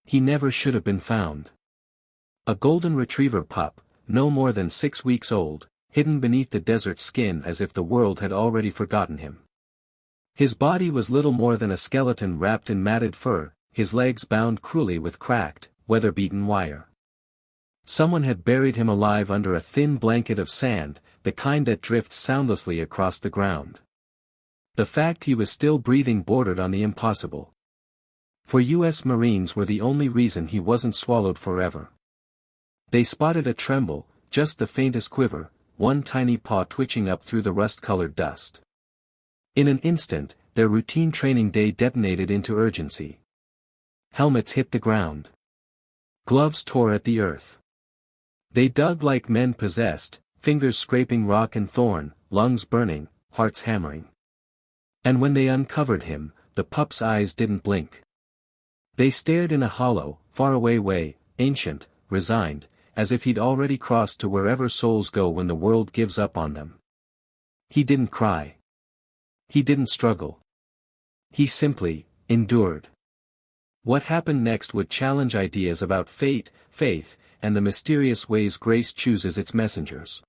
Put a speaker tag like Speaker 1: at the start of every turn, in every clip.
Speaker 1: He never should have been found. A golden retriever pup, no more than 6 weeks old, hidden beneath the desert skin as if the world had already forgotten him. His body was little more than a skeleton wrapped in matted fur, his legs bound cruelly with cracked, weather-beaten wire. Someone had buried him alive under a thin blanket of sand, the kind that drifts soundlessly across the ground. The fact he was still breathing bordered on the impossible. For U.S. Marines were the only reason he wasn't swallowed forever. They spotted a tremble, just the faintest quiver, one tiny paw twitching up through the rust-colored dust. In an instant, their routine training day detonated into urgency. Helmets hit the ground. Gloves tore at the earth. They dug like men possessed, fingers scraping rock and thorn, lungs burning, hearts hammering. And when they uncovered him, the pup's eyes didn't blink. They stared in a hollow, faraway way, ancient, resigned, as if he'd already crossed to wherever souls go when the world gives up on them. He didn't cry. He didn't struggle. He simply endured. What happened next would challenge ideas about fate, faith, and the mysterious ways grace chooses its messengers.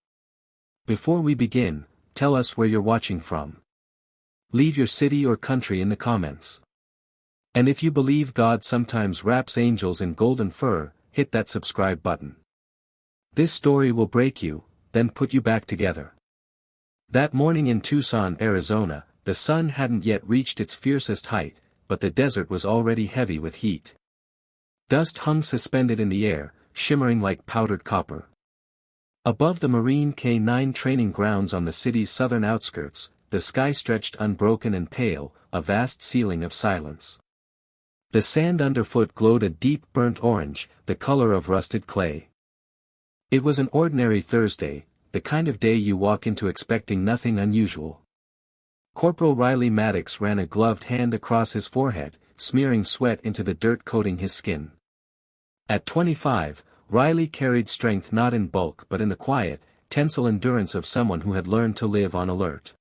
Speaker 1: Before we begin, tell us where you're watching from. Leave your city or country in the comments. And if you believe God sometimes wraps angels in golden fur, hit that subscribe button. This story will break you, then put you back together. That morning in Tucson, Arizona, the sun hadn't yet reached its fiercest height, but the desert was already heavy with heat. Dust hung suspended in the air, shimmering like powdered copper. Above the Marine K-9 training grounds on the city's southern outskirts, the sky stretched unbroken and pale, a vast ceiling of silence. The sand underfoot glowed a deep burnt orange, the color of rusted clay. It was an ordinary Thursday, the kind of day you walk into expecting nothing unusual. Corporal Riley Maddox ran a gloved hand across his forehead, smearing sweat into the dirt coating his skin. At 25, Riley carried strength not in bulk but in the quiet, tensile endurance of someone who had learned to live on alert.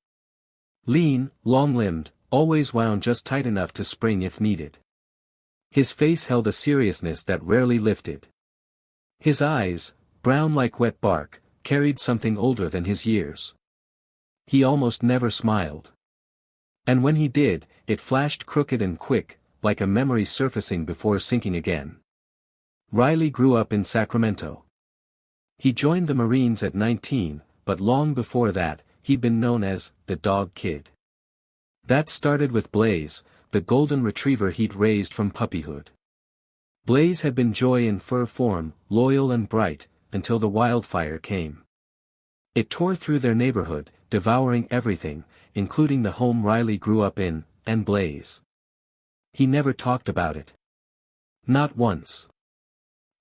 Speaker 1: Lean, long-limbed, always wound just tight enough to spring if needed. His face held a seriousness that rarely lifted. His eyes, brown like wet bark, carried something older than his years. He almost never smiled. And when he did, it flashed crooked and quick, like a memory surfacing before sinking again. Riley grew up in Sacramento. He joined the Marines at 19, but long before that, he'd been known as the Dog Kid. That started with Blaze, the golden retriever he'd raised from puppyhood. Blaze had been joy in fur form, loyal and bright, until the wildfire came. It tore through their neighborhood, devouring everything, including the home Riley grew up in, and Blaze. He never talked about it. Not once.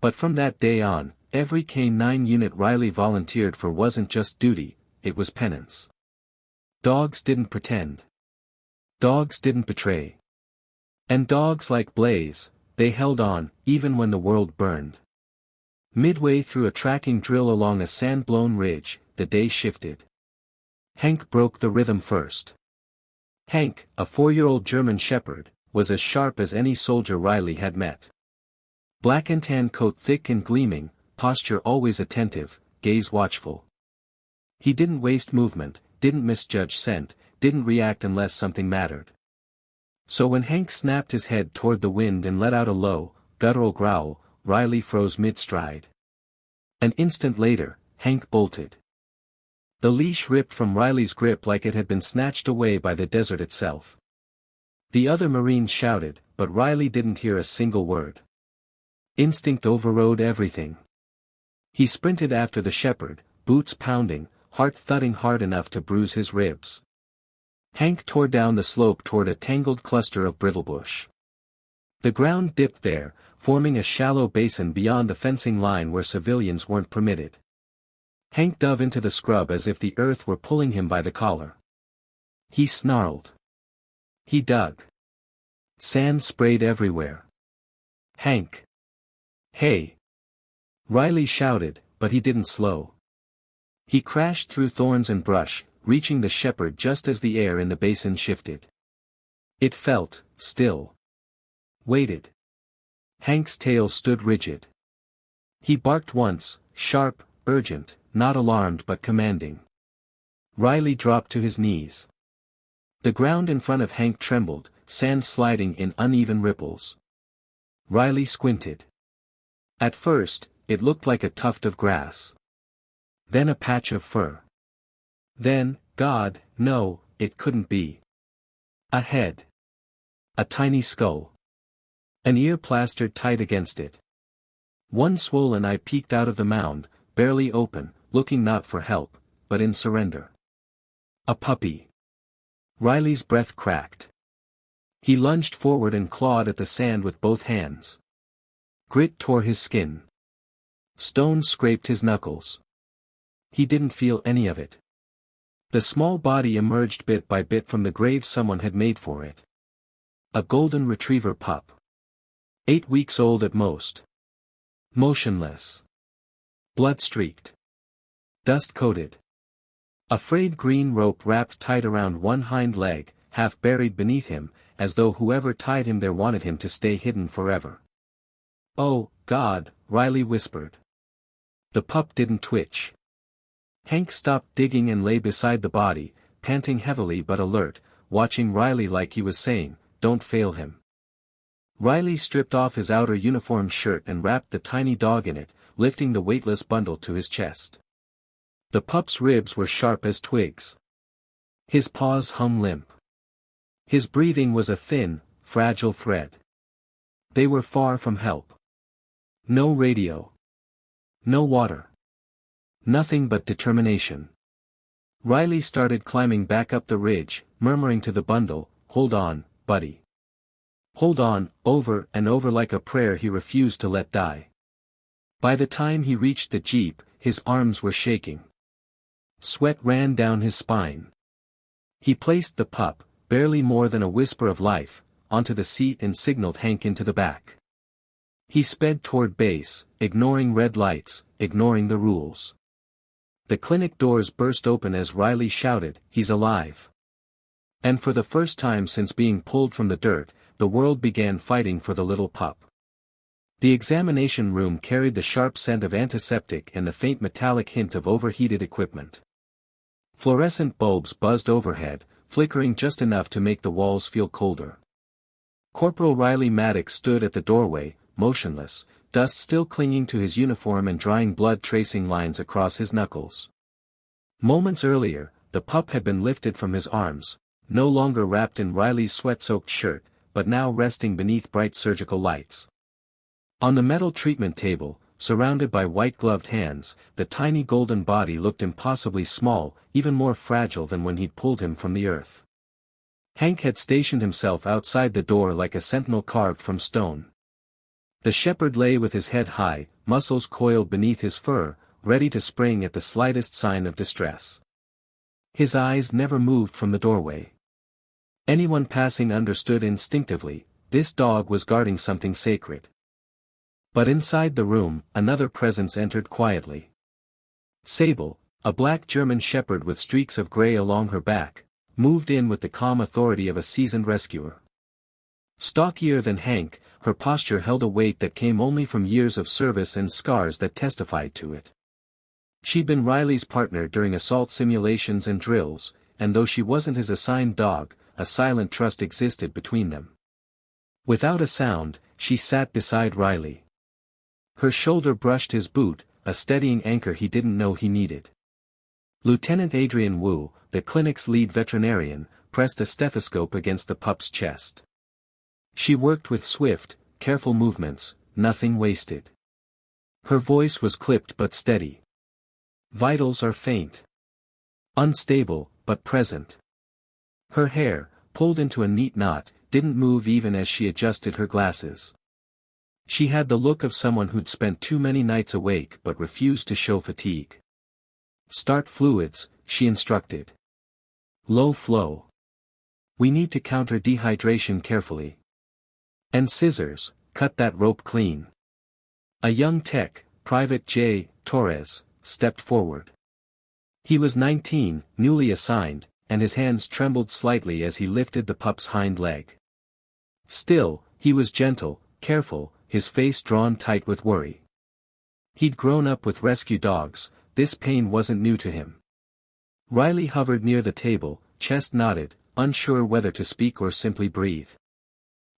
Speaker 1: But from that day on, every K-9 unit Riley volunteered for wasn't just duty, it was penance. Dogs didn't pretend. Dogs didn't betray. And dogs like Blaze, they held on, even when the world burned. Midway through a tracking drill along a sand-blown ridge, the day shifted. Hank broke the rhythm first. Hank, a 4-year-old German shepherd, was as sharp as any soldier Riley had met. Black and tan coat thick and gleaming, posture always attentive, gaze watchful. He didn't waste movement, didn't misjudge scent, didn't react unless something mattered. So when Hank snapped his head toward the wind and let out a low, guttural growl, Riley froze mid-stride. An instant later, Hank bolted. The leash ripped from Riley's grip like it had been snatched away by the desert itself. The other Marines shouted, but Riley didn't hear a single word. Instinct overrode everything. He sprinted after the shepherd, boots pounding, heart thudding hard enough to bruise his ribs. Hank tore down the slope toward a tangled cluster of brittlebush. The ground dipped there, forming a shallow basin beyond the fencing line where civilians weren't permitted. Hank dove into the scrub as if the earth were pulling him by the collar. He snarled. He dug. Sand sprayed everywhere. Hank! Hey! Riley shouted, but he didn't slow. He crashed through thorns and brush, reaching the shepherd just as the air in the basin shifted. It felt still. Waited. Hank's tail stood rigid. He barked once, sharp, urgent, not alarmed but commanding. Riley dropped to his knees. The ground in front of Hank trembled, sand sliding in uneven ripples. Riley squinted. At first, it looked like a tuft of grass. Then a patch of fur. Then, God, no, it couldn't be. A head. A tiny skull. An ear plastered tight against it. One swollen eye peeked out of the mound, barely open, looking not for help, but in surrender. A puppy. Riley's breath cracked. He lunged forward and clawed at the sand with both hands. Grit tore his skin. Stones scraped his knuckles. He didn't feel any of it. The small body emerged bit by bit from the grave someone had made for it. A golden retriever pup. 8 weeks old at most. Motionless. Blood-streaked. Dust-coated. A frayed green rope wrapped tight around one hind leg, half buried beneath him, as though whoever tied him there wanted him to stay hidden forever. "Oh, God," Riley whispered. The pup didn't twitch. Hank stopped digging and lay beside the body, panting heavily but alert, watching Riley like he was saying, "Don't fail him." Riley stripped off his outer uniform shirt and wrapped the tiny dog in it, lifting the weightless bundle to his chest. The pup's ribs were sharp as twigs. His paws hung limp. His breathing was a thin, fragile thread. They were far from help. No radio. No water. Nothing but determination. Riley started climbing back up the ridge, murmuring to the bundle, "Hold on, buddy. Hold on," over and over like a prayer he refused to let die. By the time he reached the jeep, his arms were shaking. Sweat ran down his spine. He placed the pup, barely more than a whisper of life, onto the seat and signaled Hank into the back. He sped toward base, ignoring red lights, ignoring the rules. The clinic doors burst open as Riley shouted, "He's alive." And for the first time since being pulled from the dirt, the world began fighting for the little pup. The examination room carried the sharp scent of antiseptic and the faint metallic hint of overheated equipment. Fluorescent bulbs buzzed overhead, flickering just enough to make the walls feel colder. Corporal Riley Maddox stood at the doorway, motionless, dust still clinging to his uniform and drying blood tracing lines across his knuckles. Moments earlier, the pup had been lifted from his arms, no longer wrapped in Riley's sweat-soaked shirt, but now resting beneath bright surgical lights. On the metal treatment table, surrounded by white-gloved hands, the tiny golden body looked impossibly small, even more fragile than when he'd pulled him from the earth. Hank had stationed himself outside the door like a sentinel carved from stone. The shepherd lay with his head high, muscles coiled beneath his fur, ready to spring at the slightest sign of distress. His eyes never moved from the doorway. Anyone passing understood instinctively, this dog was guarding something sacred. But inside the room, another presence entered quietly. Sable, a black German shepherd with streaks of gray along her back, moved in with the calm authority of a seasoned rescuer. Stockier than Hank, her posture held a weight that came only from years of service and scars that testified to it. She'd been Riley's partner during assault simulations and drills, and though she wasn't his assigned dog, a silent trust existed between them. Without a sound, she sat beside Riley. Her shoulder brushed his boot, a steadying anchor he didn't know he needed. Lieutenant Adrian Wu, the clinic's lead veterinarian, pressed a stethoscope against the pup's chest. She worked with swift, careful movements, nothing wasted. Her voice was clipped but steady. "Vitals are faint. Unstable, but present." Her hair, pulled into a neat knot, didn't move even as she adjusted her glasses. She had the look of someone who'd spent too many nights awake but refused to show fatigue. "Start fluids," she instructed. "Low flow. We need to counter dehydration carefully. And scissors, cut that rope clean." A young tech, Private J. Torres, stepped forward. He was 19, newly assigned, and his hands trembled slightly as he lifted the pup's hind leg. Still, he was gentle, careful, his face drawn tight with worry. He'd grown up with rescue dogs, this pain wasn't new to him. Riley hovered near the table, chest knotted, unsure whether to speak or simply breathe.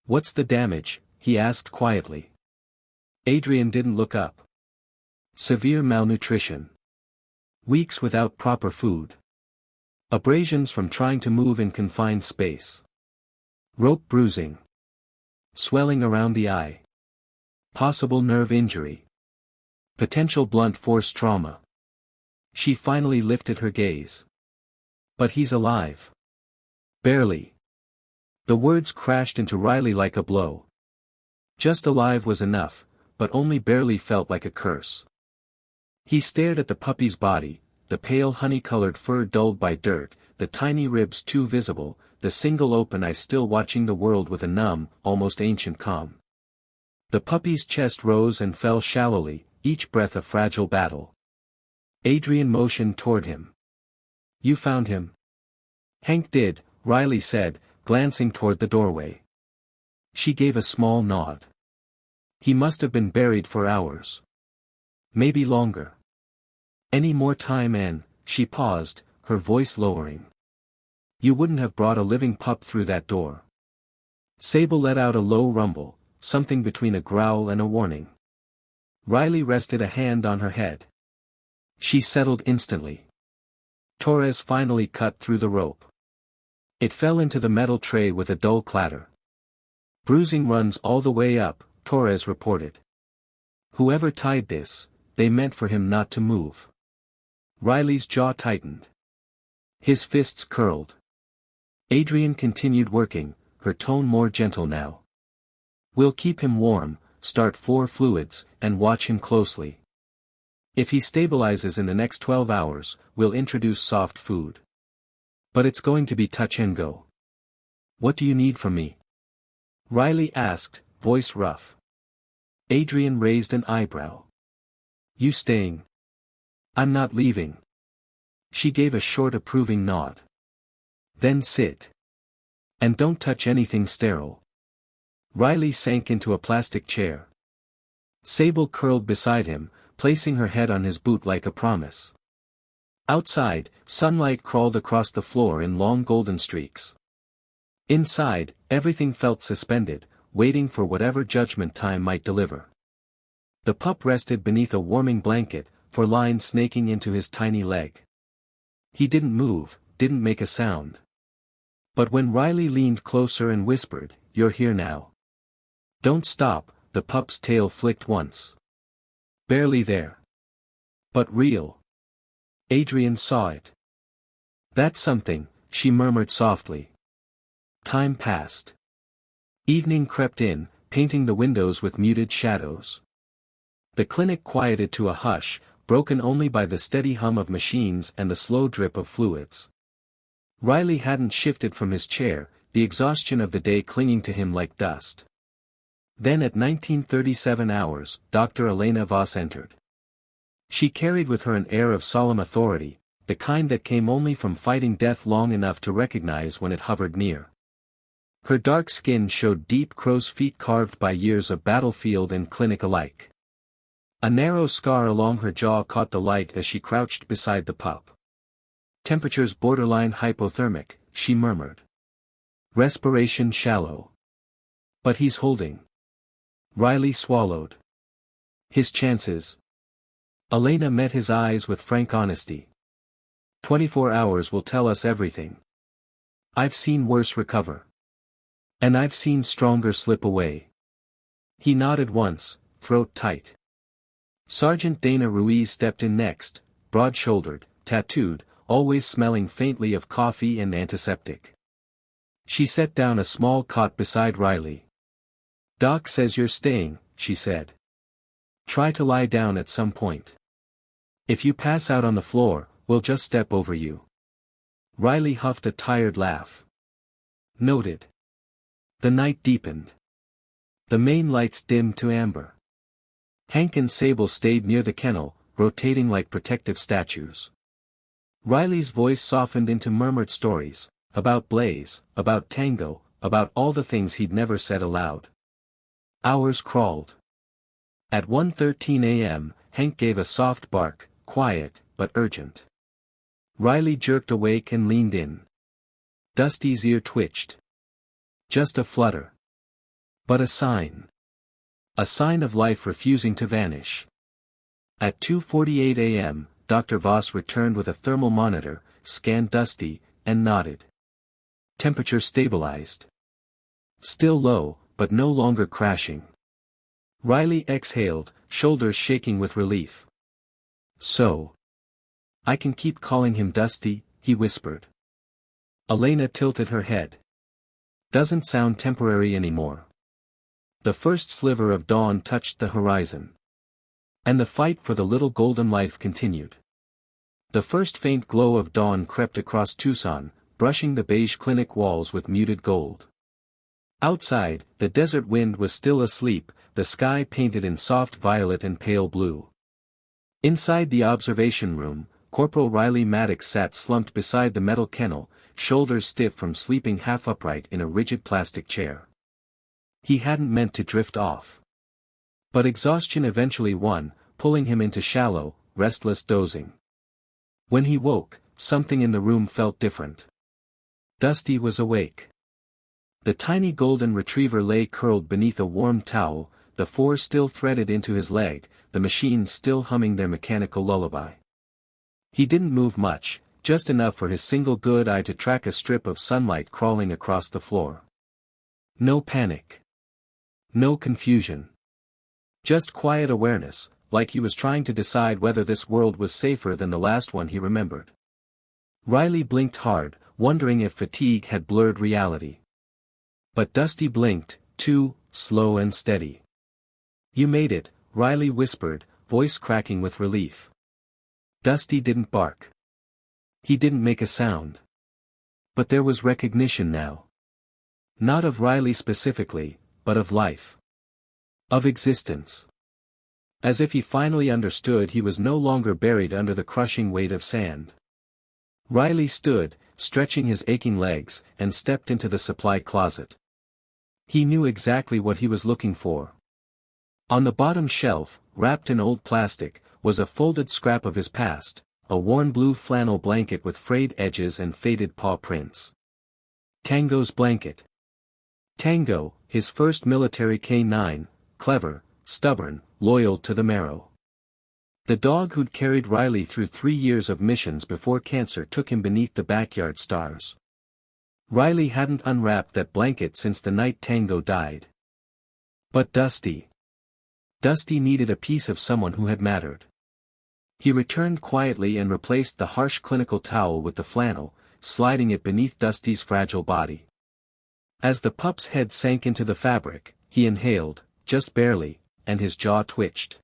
Speaker 1: "What's the damage?" he asked quietly. Adrian didn't look up. "Severe malnutrition. Weeks without proper food. Abrasions from trying to move in confined space. Rope bruising. Swelling around the eye. Possible nerve injury. Potential blunt force trauma." She finally lifted her gaze. "But he's alive." "Barely." The words crashed into Riley like a blow. Just alive was enough, but only barely felt like a curse. He stared at the puppy's body, the pale honey-colored fur dulled by dirt, the tiny ribs too visible, the single open eye still watching the world with a numb, almost ancient calm. The puppy's chest rose and fell shallowly, each breath a fragile battle. Adrian motioned toward him. "You found him?" "Hank did," Riley said, glancing toward the doorway. She gave a small nod. "He must have been buried for hours. Maybe longer. Any more time and," she paused, her voice lowering. "You wouldn't have brought a living pup through that door." Sable let out a low rumble, something between a growl and a warning. Riley rested a hand on her head. She settled instantly. Torres finally cut through the rope. It fell into the metal tray with a dull clatter. "Bruising runs all the way up," Torres reported. "Whoever tied this, they meant for him not to move." Riley's jaw tightened. His fists curled. Adrian continued working, her tone more gentle now. "We'll keep him warm, start 4 fluids, and watch him closely. If he stabilizes in the next 12 hours, we'll introduce soft food. But it's going to be touch and go." "What do you need from me?" Riley asked, voice rough. Adrian raised an eyebrow. "You staying?" "I'm not leaving." She gave a short approving nod. "Then sit. And don't touch anything sterile." Riley sank into a plastic chair. Sable curled beside him, placing her head on his boot like a promise. Outside, sunlight crawled across the floor in long golden streaks. Inside, everything felt suspended, waiting for whatever judgment time might deliver. The pup rested beneath a warming blanket, for lines snaking into his tiny leg. He didn't move, didn't make a sound. But when Riley leaned closer and whispered, "You're here now. Don't stop," the pup's tail flicked once. Barely there. But real. Adrian saw it. "That's something," she murmured softly. Time passed. Evening crept in, painting the windows with muted shadows. The clinic quieted to a hush, broken only by the steady hum of machines and the slow drip of fluids. Riley hadn't shifted from his chair, the exhaustion of the day clinging to him like dust. Then at 19:37 hours, Dr. Elena Voss entered. She carried with her an air of solemn authority, the kind that came only from fighting death long enough to recognize when it hovered near. Her dark skin showed deep crow's feet carved by years of battlefield and clinic alike. A narrow scar along her jaw caught the light as she crouched beside the pup. "Temperature's borderline hypothermic," she murmured. "Respiration shallow. But he's holding." Riley swallowed. "His chances?" Elena met his eyes with frank honesty. 24 hours will tell us everything. I've seen worse recover. And I've seen stronger slip away." He nodded once, throat tight. Sergeant Dana Ruiz stepped in next, broad-shouldered, tattooed, always smelling faintly of coffee and antiseptic. She set down a small cot beside Riley. "Doc says you're staying," she said. "Try to lie down at some point. If you pass out on the floor, we'll just step over you." Riley huffed a tired laugh. Noted. The night deepened. The main lights dimmed to amber. Hank and Sable stayed near the kennel, rotating like protective statues. Riley's voice softened into murmured stories, about Blaze, about Tango, about all the things he'd never said aloud. Hours crawled. At 1:13 a.m., Hank gave a soft bark, quiet, but urgent. Riley jerked awake and leaned in. Dusty's ear twitched. Just a flutter. But a sign. A sign of life refusing to vanish. At 2:48 a.m., Dr. Voss returned with a thermal monitor, scanned Dusty, and nodded. Temperature stabilized. Still low, but no longer crashing. Riley exhaled, shoulders shaking with relief. So. I can keep calling him Dusty, he whispered. Elena tilted her head. Doesn't sound temporary anymore. The first sliver of dawn touched the horizon. And the fight for the little golden life continued. The first faint glow of dawn crept across Tucson, brushing the beige clinic walls with muted gold. Outside, the desert wind was still asleep, the sky painted in soft violet and pale blue. Inside the observation room, Corporal Riley Maddox sat slumped beside the metal kennel, shoulders stiff from sleeping half upright in a rigid plastic chair. He hadn't meant to drift off. But exhaustion eventually won, pulling him into shallow, restless dozing. When he woke, something in the room felt different. Dusty was awake. The tiny golden retriever lay curled beneath a warm towel, the four still threaded into his leg, the machines still humming their mechanical lullaby. He didn't move much, just enough for his single good eye to track a strip of sunlight crawling across the floor. No panic. No confusion. Just quiet awareness, like he was trying to decide whether this world was safer than the last one he remembered. Riley blinked hard, wondering if fatigue had blurred reality. But Dusty blinked, too, slow and steady. You made it, Riley whispered, voice cracking with relief. Dusty didn't bark. He didn't make a sound. But there was recognition now. Not of Riley specifically, but of life. Of existence. As if he finally understood he was no longer buried under the crushing weight of sand. Riley stood, stretching his aching legs, and stepped into the supply closet. He knew exactly what he was looking for. On the bottom shelf, wrapped in old plastic, was a folded scrap of his past, a worn blue flannel blanket with frayed edges and faded paw prints. Tango's blanket. Tango, his first military K-9, clever, stubborn, loyal to the marrow. The dog who'd carried Riley through 3 years of missions before cancer took him beneath the backyard stars. Riley hadn't unwrapped that blanket since the night Tango died. But Dusty. Dusty needed a piece of someone who had mattered. He returned quietly and replaced the harsh clinical towel with the flannel, sliding it beneath Dusty's fragile body. As the pup's head sank into the fabric, he inhaled, just barely, and his jaw twitched.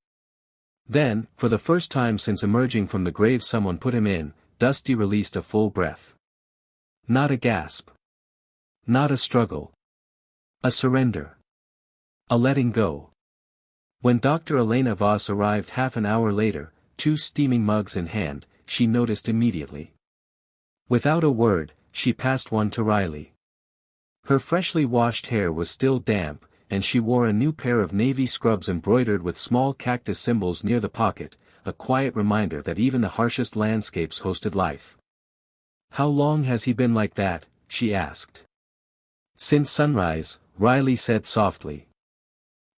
Speaker 1: Then, for the first time since emerging from the grave someone put him in, Dusty released a full breath. Not a gasp. Not a struggle. A surrender. A letting go. When Dr. Elena Voss arrived half an hour later, 2 steaming mugs in hand, she noticed immediately. Without a word, she passed one to Riley. Her freshly washed hair was still damp, and she wore a new pair of navy scrubs embroidered with small cactus symbols near the pocket, a quiet reminder that even the harshest landscapes hosted life. How long has he been like that? She asked. Since sunrise, Riley said softly.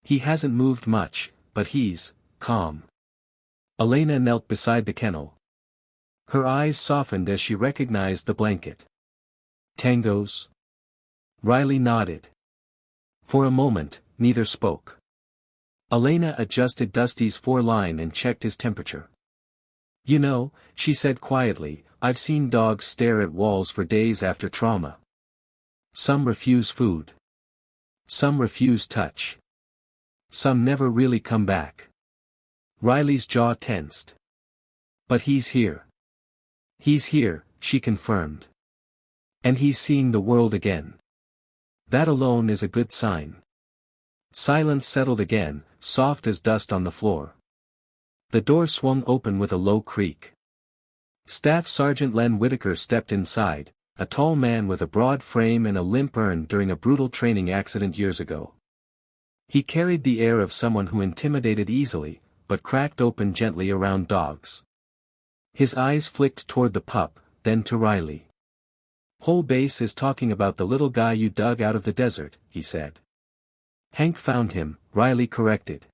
Speaker 1: He hasn't moved much, but he's calm. Elena knelt beside the kennel. Her eyes softened as she recognized the blanket. Tango's? Riley nodded. For a moment, neither spoke. Elena adjusted Dusty's foreline and checked his temperature. You know, she said quietly, I've seen dogs stare at walls for days after trauma. Some refuse food. Some refuse touch. Some never really come back. Riley's jaw tensed. But he's here. He's here, she confirmed. And he's seeing the world again. That alone is a good sign. Silence settled again, soft as dust on the floor. The door swung open with a low creak. Staff Sergeant Len Whitaker stepped inside, a tall man with a broad frame and a limp urn during a brutal training accident years ago. He carried the air of someone who intimidated easily, but cracked open gently around dogs. His eyes flicked toward the pup, then to Riley. "Whole base is talking about the little guy you dug out of the desert," he said. "Hank found him," Riley corrected.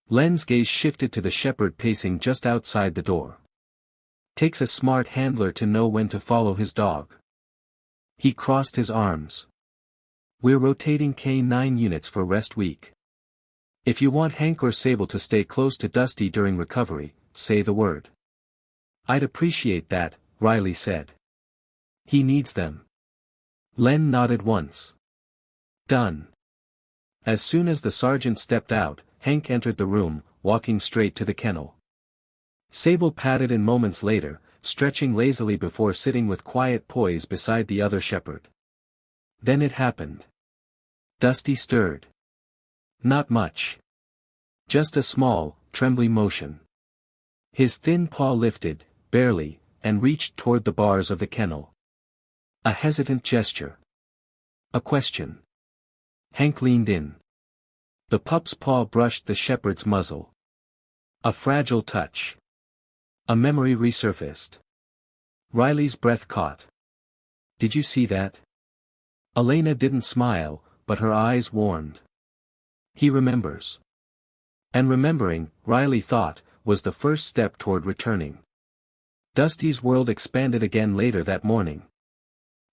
Speaker 1: Len's gaze shifted to the shepherd pacing just outside the door. "Takes a smart handler to know when to follow his dog." He crossed his arms. "We're rotating K9 units for rest week. If you want Hank or Sable to stay close to Dusty during recovery, say the word." "I'd appreciate that," Riley said. "He needs them." Len nodded once. "Done." As soon as the sergeant stepped out, Hank entered the room, walking straight to the kennel. Sable patted in moments later, stretching lazily before sitting with quiet poise beside the other shepherd. Then it happened. Dusty stirred. Not much. Just a small, trembling motion. His thin paw lifted, barely, and reached toward the bars of the kennel. A hesitant gesture. A question. Hank leaned in. The pup's paw brushed the shepherd's muzzle. A fragile touch. A memory resurfaced. Riley's breath caught. "Did you see that?" Elena didn't smile, but her eyes warmed. "He remembers." And remembering, Riley thought, was the first step toward returning. Dusty's world expanded again later that morning.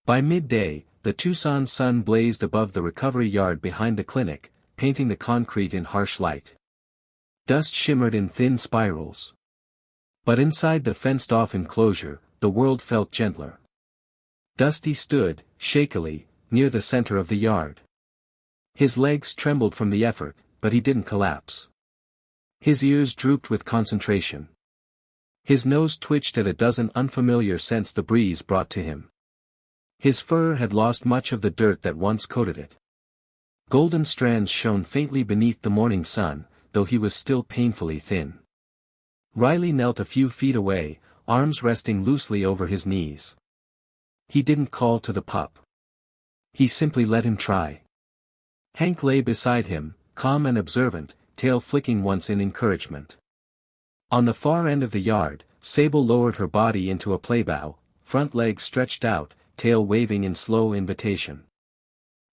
Speaker 1: By midday, the Tucson sun blazed above the recovery yard behind the clinic, painting the concrete in harsh light. Dust shimmered in thin spirals. But inside the fenced-off enclosure, the world felt gentler. Dusty stood, shakily, near the center of the yard. His legs trembled from the effort, but he didn't collapse. His ears drooped with concentration. His nose twitched at a dozen unfamiliar scents the breeze brought to him. His fur had lost much of the dirt that once coated it. Golden strands shone faintly beneath the morning sun, though he was still painfully thin. Riley knelt a few feet away, arms resting loosely over his knees. He didn't call to the pup. He simply let him try. Hank lay beside him, calm and observant, tail flicking once in encouragement. On the far end of the yard, Sable lowered her body into a playbow, front legs stretched out, tail waving in slow invitation.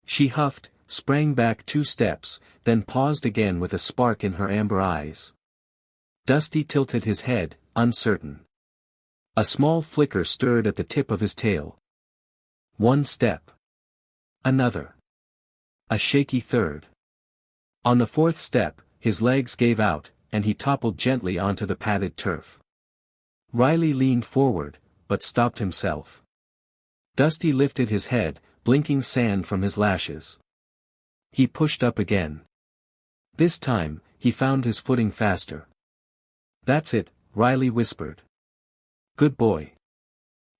Speaker 1: She huffed, sprang back 2 steps, then paused again with a spark in her amber eyes. Dusty tilted his head, uncertain. A small flicker stirred at the tip of his tail. 1 step. Another. A shaky third. On the 4th step, his legs gave out, and he toppled gently onto the padded turf. Riley leaned forward, but stopped himself. Dusty lifted his head, blinking sand from his lashes. He pushed up again. This time, he found his footing faster. "That's it," Riley whispered. "Good boy."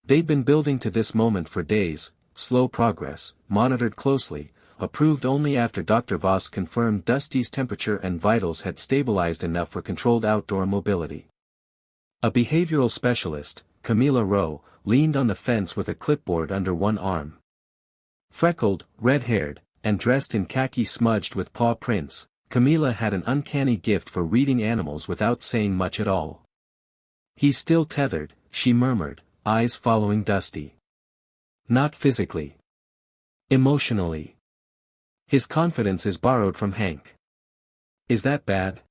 Speaker 1: They'd been building to this moment for days, slow progress, monitored closely, approved only after Dr. Voss confirmed Dusty's temperature and vitals had stabilized enough for controlled outdoor mobility. A behavioral specialist, Camila Rowe, leaned on the fence with a clipboard under one arm. Freckled, red-haired, and dressed in khaki smudged with paw prints, Camila had an uncanny gift for reading animals without saying much at all. "He's still tethered," she murmured, eyes following Dusty. "Not physically. Emotionally. His confidence is borrowed from Hank." "Is that bad?"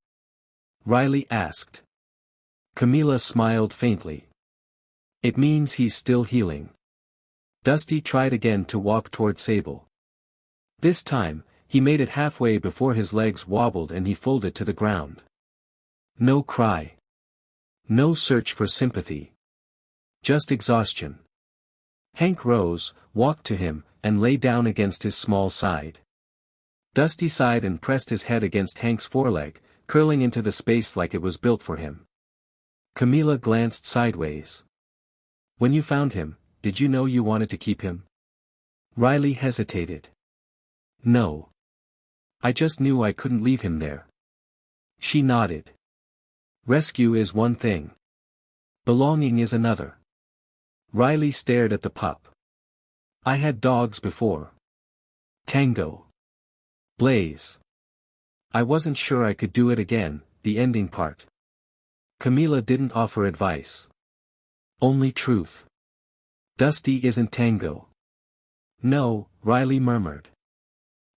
Speaker 1: Riley asked. Camila smiled faintly. "It means he's still healing." Dusty tried again to walk toward Sable. This time, he made it halfway before his legs wobbled and he folded to the ground. No cry. No search for sympathy. Just exhaustion. Hank rose, walked to him, and lay down against his small side. Dusty sighed and pressed his head against Hank's foreleg, curling into the space like it was built for him. Camila glanced sideways. "When you found him, did you know you wanted to keep him?" Riley hesitated. "No. I just knew I couldn't leave him there." She nodded. "Rescue is one thing. Belonging is another." Riley stared at the pup. "I had dogs before. Tango. Blaze. I wasn't sure I could do it again, the ending part. Camila didn't offer advice. Only truth. Dusty isn't Tango. No, Riley murmured.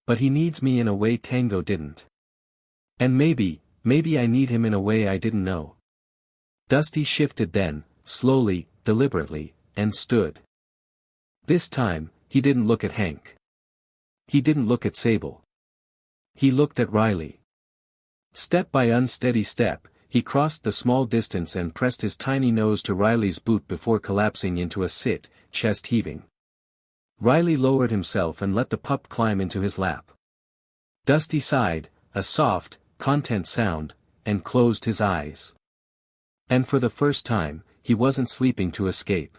Speaker 1: But he needs me in a way Tango didn't. And maybe I need him in a way I didn't know. Dusty shifted then, slowly, deliberately, and stood. This time, he didn't look at Hank. He didn't look at Sable. He looked at Riley. Step by unsteady step, he crossed the small distance and pressed his tiny nose to Riley's boot before collapsing into a sit, chest heaving. Riley lowered himself and let the pup climb into his lap. Dusty sighed, a soft, content sound, and closed his eyes. And for the first time, he wasn't sleeping to escape.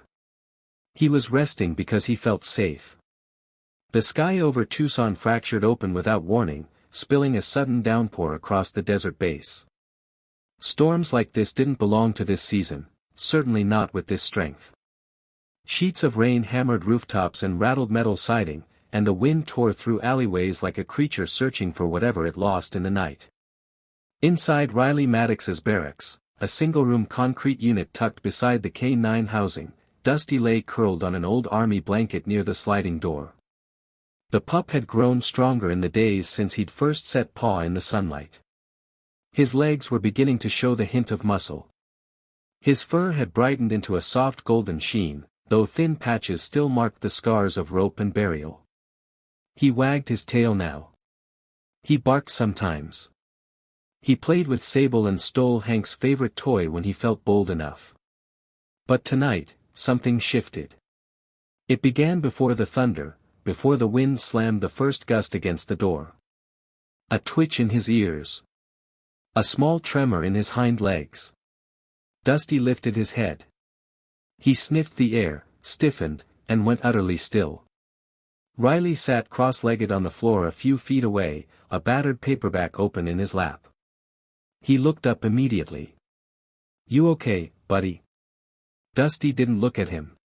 Speaker 1: He was resting because he felt safe. The sky over Tucson fractured open without warning, spilling a sudden downpour across the desert base. Storms like this didn't belong to this season, certainly not with this strength. Sheets of rain hammered rooftops and rattled metal siding, and the wind tore through alleyways like a creature searching for whatever it lost in the night. Inside Riley Maddox's barracks, a single-room concrete unit tucked beside the K-9 housing, Dusty lay curled on an old army blanket near the sliding door. The pup had grown stronger in the days since he'd first set paw in the sunlight. His legs were beginning to show the hint of muscle. His fur had brightened into a soft golden sheen, though thin patches still marked the scars of rope and burial. He wagged his tail now. He barked sometimes. He played with Sable and stole Hank's favorite toy when he felt bold enough. But tonight, something shifted. It began before the thunder, before the wind slammed the first gust against the door. A twitch in his ears. A small tremor in his hind legs. Dusty lifted his head. He sniffed the air, stiffened, and went utterly still. Riley sat cross-legged on the floor a few feet away, a battered paperback open in his lap. He looked up immediately. "You okay, buddy?" Dusty didn't look at him.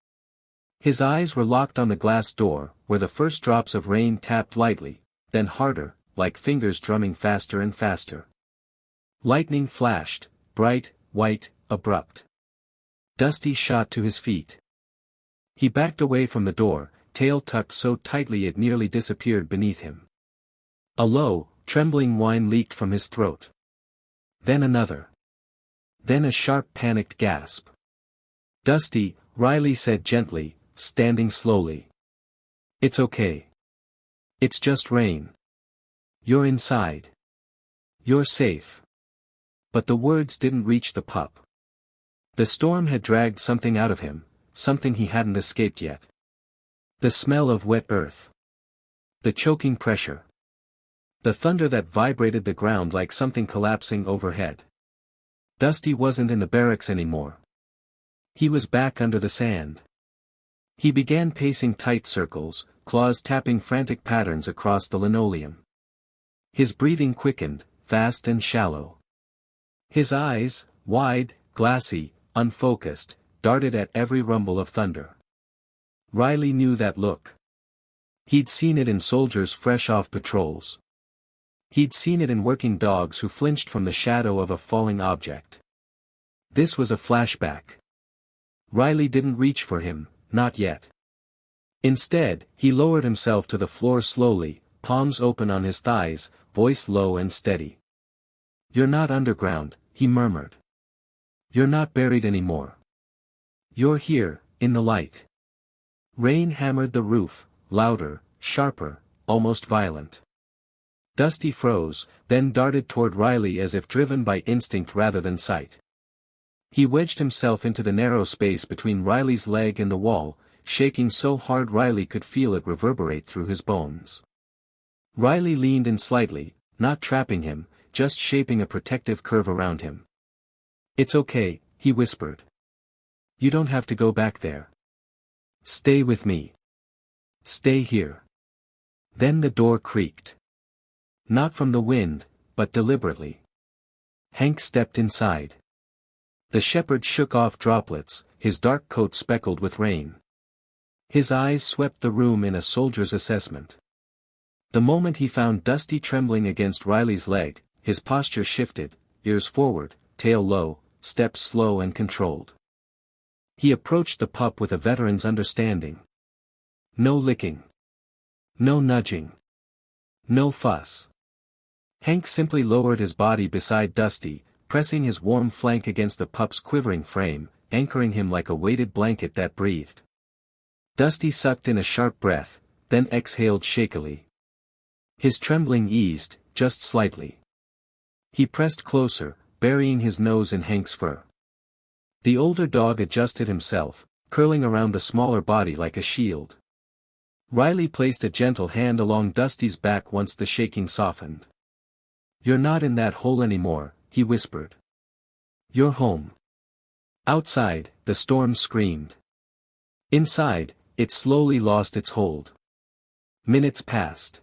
Speaker 1: His eyes were locked on the glass door, where the first drops of rain tapped lightly, then harder, like fingers drumming faster and faster. Lightning flashed, bright, white, abrupt. Dusty shot to his feet. He backed away from the door, tail tucked so tightly it nearly disappeared beneath him. A low, trembling whine leaked from his throat. Then another. Then a sharp panicked gasp. "Dusty," Riley said gently, standing slowly. "It's okay. It's just rain. You're inside. You're safe." But the words didn't reach the pup. The storm had dragged something out of him, something he hadn't escaped yet. The smell of wet earth. The choking pressure. The thunder that vibrated the ground like something collapsing overhead. Dusty wasn't in the barracks anymore. He was back under the sand. He began pacing tight circles, claws tapping frantic patterns across the linoleum. His breathing quickened, fast and shallow. His eyes, wide, glassy, unfocused, darted at every rumble of thunder. Riley knew that look. He'd seen it in soldiers fresh off patrols. He'd seen it in working dogs who flinched from the shadow of a falling object. This was a flashback. Riley didn't reach for him, not yet. Instead, he lowered himself to the floor slowly, palms open on his thighs, voice low and steady. "You're not underground," he murmured. "You're not buried anymore. You're here, in the light." Rain hammered the roof, louder, sharper, almost violent. Dusty froze, then darted toward Riley as if driven by instinct rather than sight. He wedged himself into the narrow space between Riley's leg and the wall, shaking so hard Riley could feel it reverberate through his bones. Riley leaned in slightly, not trapping him, just shaping a protective curve around him. "It's okay," he whispered. "You don't have to go back there. Stay with me. Stay here." Then the door creaked. Not from the wind, but deliberately. Hank stepped inside. The shepherd shook off droplets, his dark coat speckled with rain. His eyes swept the room in a soldier's assessment. The moment he found Dusty trembling against Riley's leg, his posture shifted, ears forward, tail low, steps slow and controlled. He approached the pup with a veteran's understanding. No licking. No nudging. No fuss. Hank simply lowered his body beside Dusty, pressing his warm flank against the pup's quivering frame, anchoring him like a weighted blanket that breathed. Dusty sucked in a sharp breath, then exhaled shakily. His trembling eased, just slightly. He pressed closer, burying his nose in Hank's fur. The older dog adjusted himself, curling around the smaller body like a shield. Riley placed a gentle hand along Dusty's back once the shaking softened. "You're not in that hole anymore," he whispered. "You're home." Outside, the storm screamed. Inside, it slowly lost its hold. Minutes passed.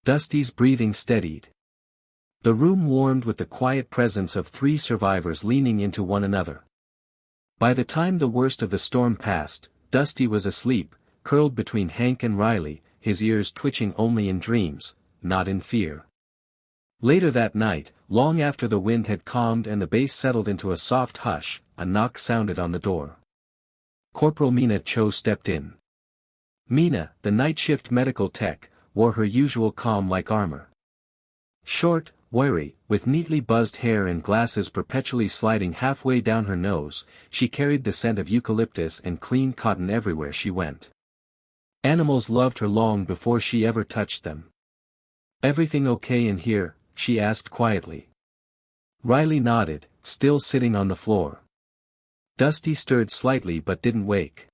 Speaker 1: Dusty's breathing steadied. The room warmed with the quiet presence of 3 survivors leaning into one another. By the time the worst of the storm passed, Dusty was asleep, curled between Hank and Riley, his ears twitching only in dreams, not in fear. Later that night, long after the wind had calmed and the base settled into a soft hush, a knock sounded on the door. Corporal Mina Cho stepped in. Mina, the night shift medical tech, wore her usual calm-like armor. Short, wiry, with neatly buzzed hair and glasses perpetually sliding halfway down her nose, she carried the scent of eucalyptus and clean cotton everywhere she went. Animals loved her long before she ever touched them. "Everything okay in here?" she asked quietly. Riley nodded, still sitting on the floor. Dusty stirred slightly but didn't wake.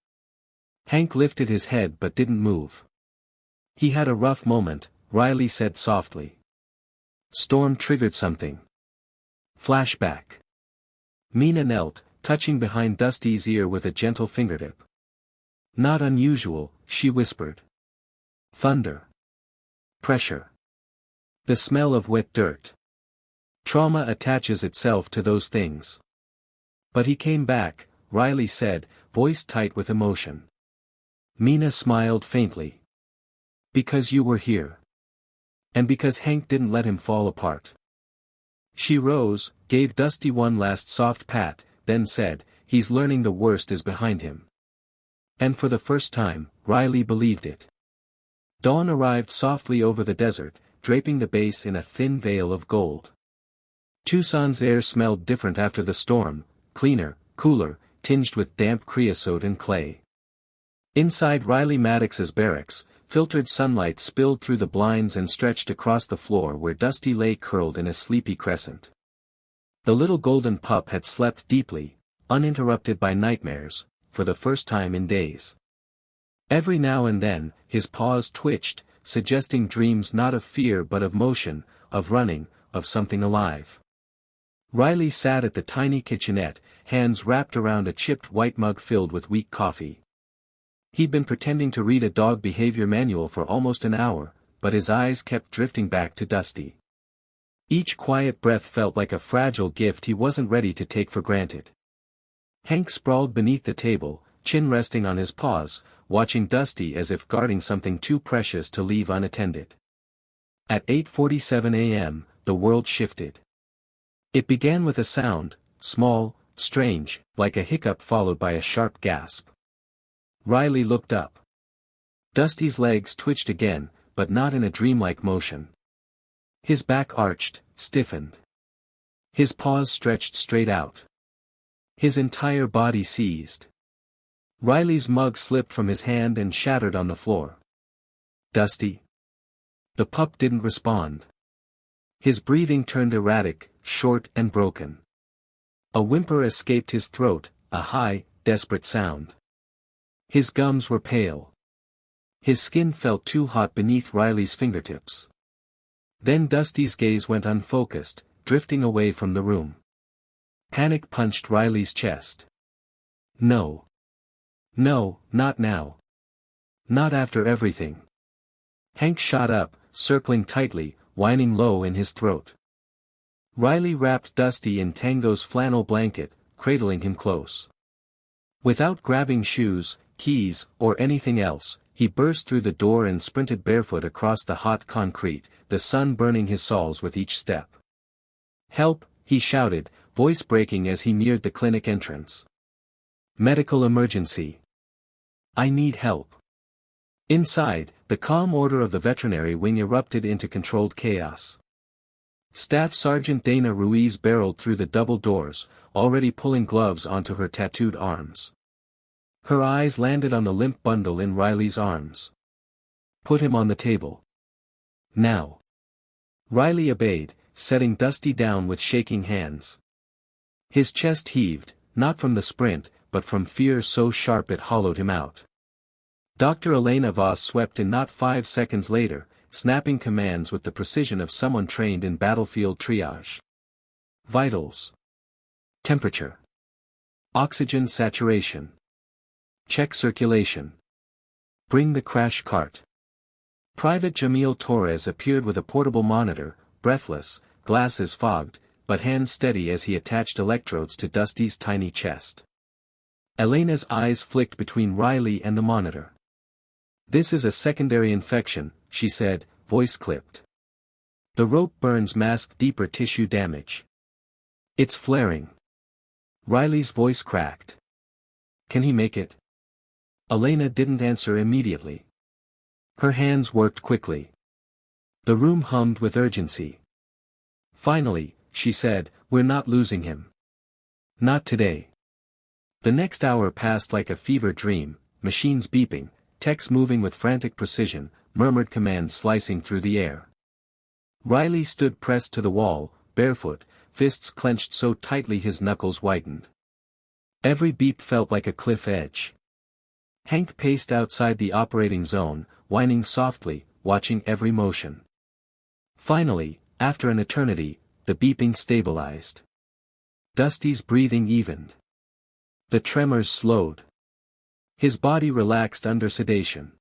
Speaker 1: Hank lifted his head but didn't move. "He had a rough moment," Riley said softly. "Storm triggered something." Flashback. Mina knelt, touching behind Dusty's ear with a gentle fingertip. "Not unusual," she whispered. "Thunder. Pressure. The smell of wet dirt. Trauma attaches itself to those things." "But he came back," Riley said, voice tight with emotion. Mina smiled faintly. "Because you were here. And because Hank didn't let him fall apart." She rose, gave Dusty one last soft pat, then said, "He's learning the worst is behind him." And for the first time, Riley believed it. Dawn arrived softly over the desert, draping the base in a thin veil of gold. Tucson's air smelled different after the storm, cleaner, cooler, tinged with damp creosote and clay. Inside Riley Maddox's barracks, filtered sunlight spilled through the blinds and stretched across the floor where Dusty lay curled in a sleepy crescent. The little golden pup had slept deeply, uninterrupted by nightmares, for the first time in days. Every now and then, his paws twitched, suggesting dreams not of fear but of motion, of running, of something alive. Riley sat at the tiny kitchenette, hands wrapped around a chipped white mug filled with weak coffee. He'd been pretending to read a dog behavior manual for almost an hour, but his eyes kept drifting back to Dusty. Each quiet breath felt like a fragile gift he wasn't ready to take for granted. Hank sprawled beneath the table, chin resting on his paws, watching Dusty as if guarding something too precious to leave unattended. At 8:47 a.m., the world shifted. It began with a sound, small, strange, like a hiccup followed by a sharp gasp. Riley looked up. Dusty's legs twitched again, but not in a dreamlike motion. His back arched, stiffened. His paws stretched straight out. His entire body seized. Riley's mug slipped from his hand and shattered on the floor. "Dusty?" The pup didn't respond. His breathing turned erratic, short and broken. A whimper escaped his throat, a high, desperate sound. His gums were pale. His skin felt too hot beneath Riley's fingertips. Then Dusty's gaze went unfocused, drifting away from the room. Panic punched Riley's chest. No. No, not now. Not after everything. Hank shot up, circling tightly, whining low in his throat. Riley wrapped Dusty in Tango's flannel blanket, cradling him close. Without grabbing shoes, keys, or anything else, he burst through the door and sprinted barefoot across the hot concrete, the sun burning his soles with each step. "Help!" he shouted, voice breaking as he neared the clinic entrance. "Medical emergency. I need help." Inside, the calm order of the veterinary wing erupted into controlled chaos. Staff Sergeant Dana Ruiz barreled through the double doors, already pulling gloves onto her tattooed arms. Her eyes landed on the limp bundle in Riley's arms. "Put him on the table. Now." Riley obeyed, setting Dusty down with shaking hands. His chest heaved, not from the sprint, but from fear so sharp it hollowed him out. Dr. Elena Voss swept in not 5 seconds later, snapping commands with the precision of someone trained in battlefield triage. Vitals. Temperature. Oxygen saturation. Check circulation. Bring the crash cart. Private Jamil Torres appeared with a portable monitor, breathless, glasses fogged, but hands steady as he attached electrodes to Dusty's tiny chest. Elena's eyes flicked between Riley and the monitor. "This is a secondary infection," she said, voice clipped. "The rope burns mask deeper tissue damage. It's flaring." Riley's voice cracked. "Can he make it?" Elena didn't answer immediately. Her hands worked quickly. The room hummed with urgency. "Finally," she said, "we're not losing him. Not today." The next hour passed like a fever dream, machines beeping, techs moving with frantic precision, murmured commands slicing through the air. Riley stood pressed to the wall, barefoot, fists clenched so tightly his knuckles whitened. Every beep felt like a cliff edge. Hank paced outside the operating zone, whining softly, watching every motion. Finally, after an eternity, the beeping stabilized. Dusty's breathing evened. The tremors slowed. His body relaxed under sedation.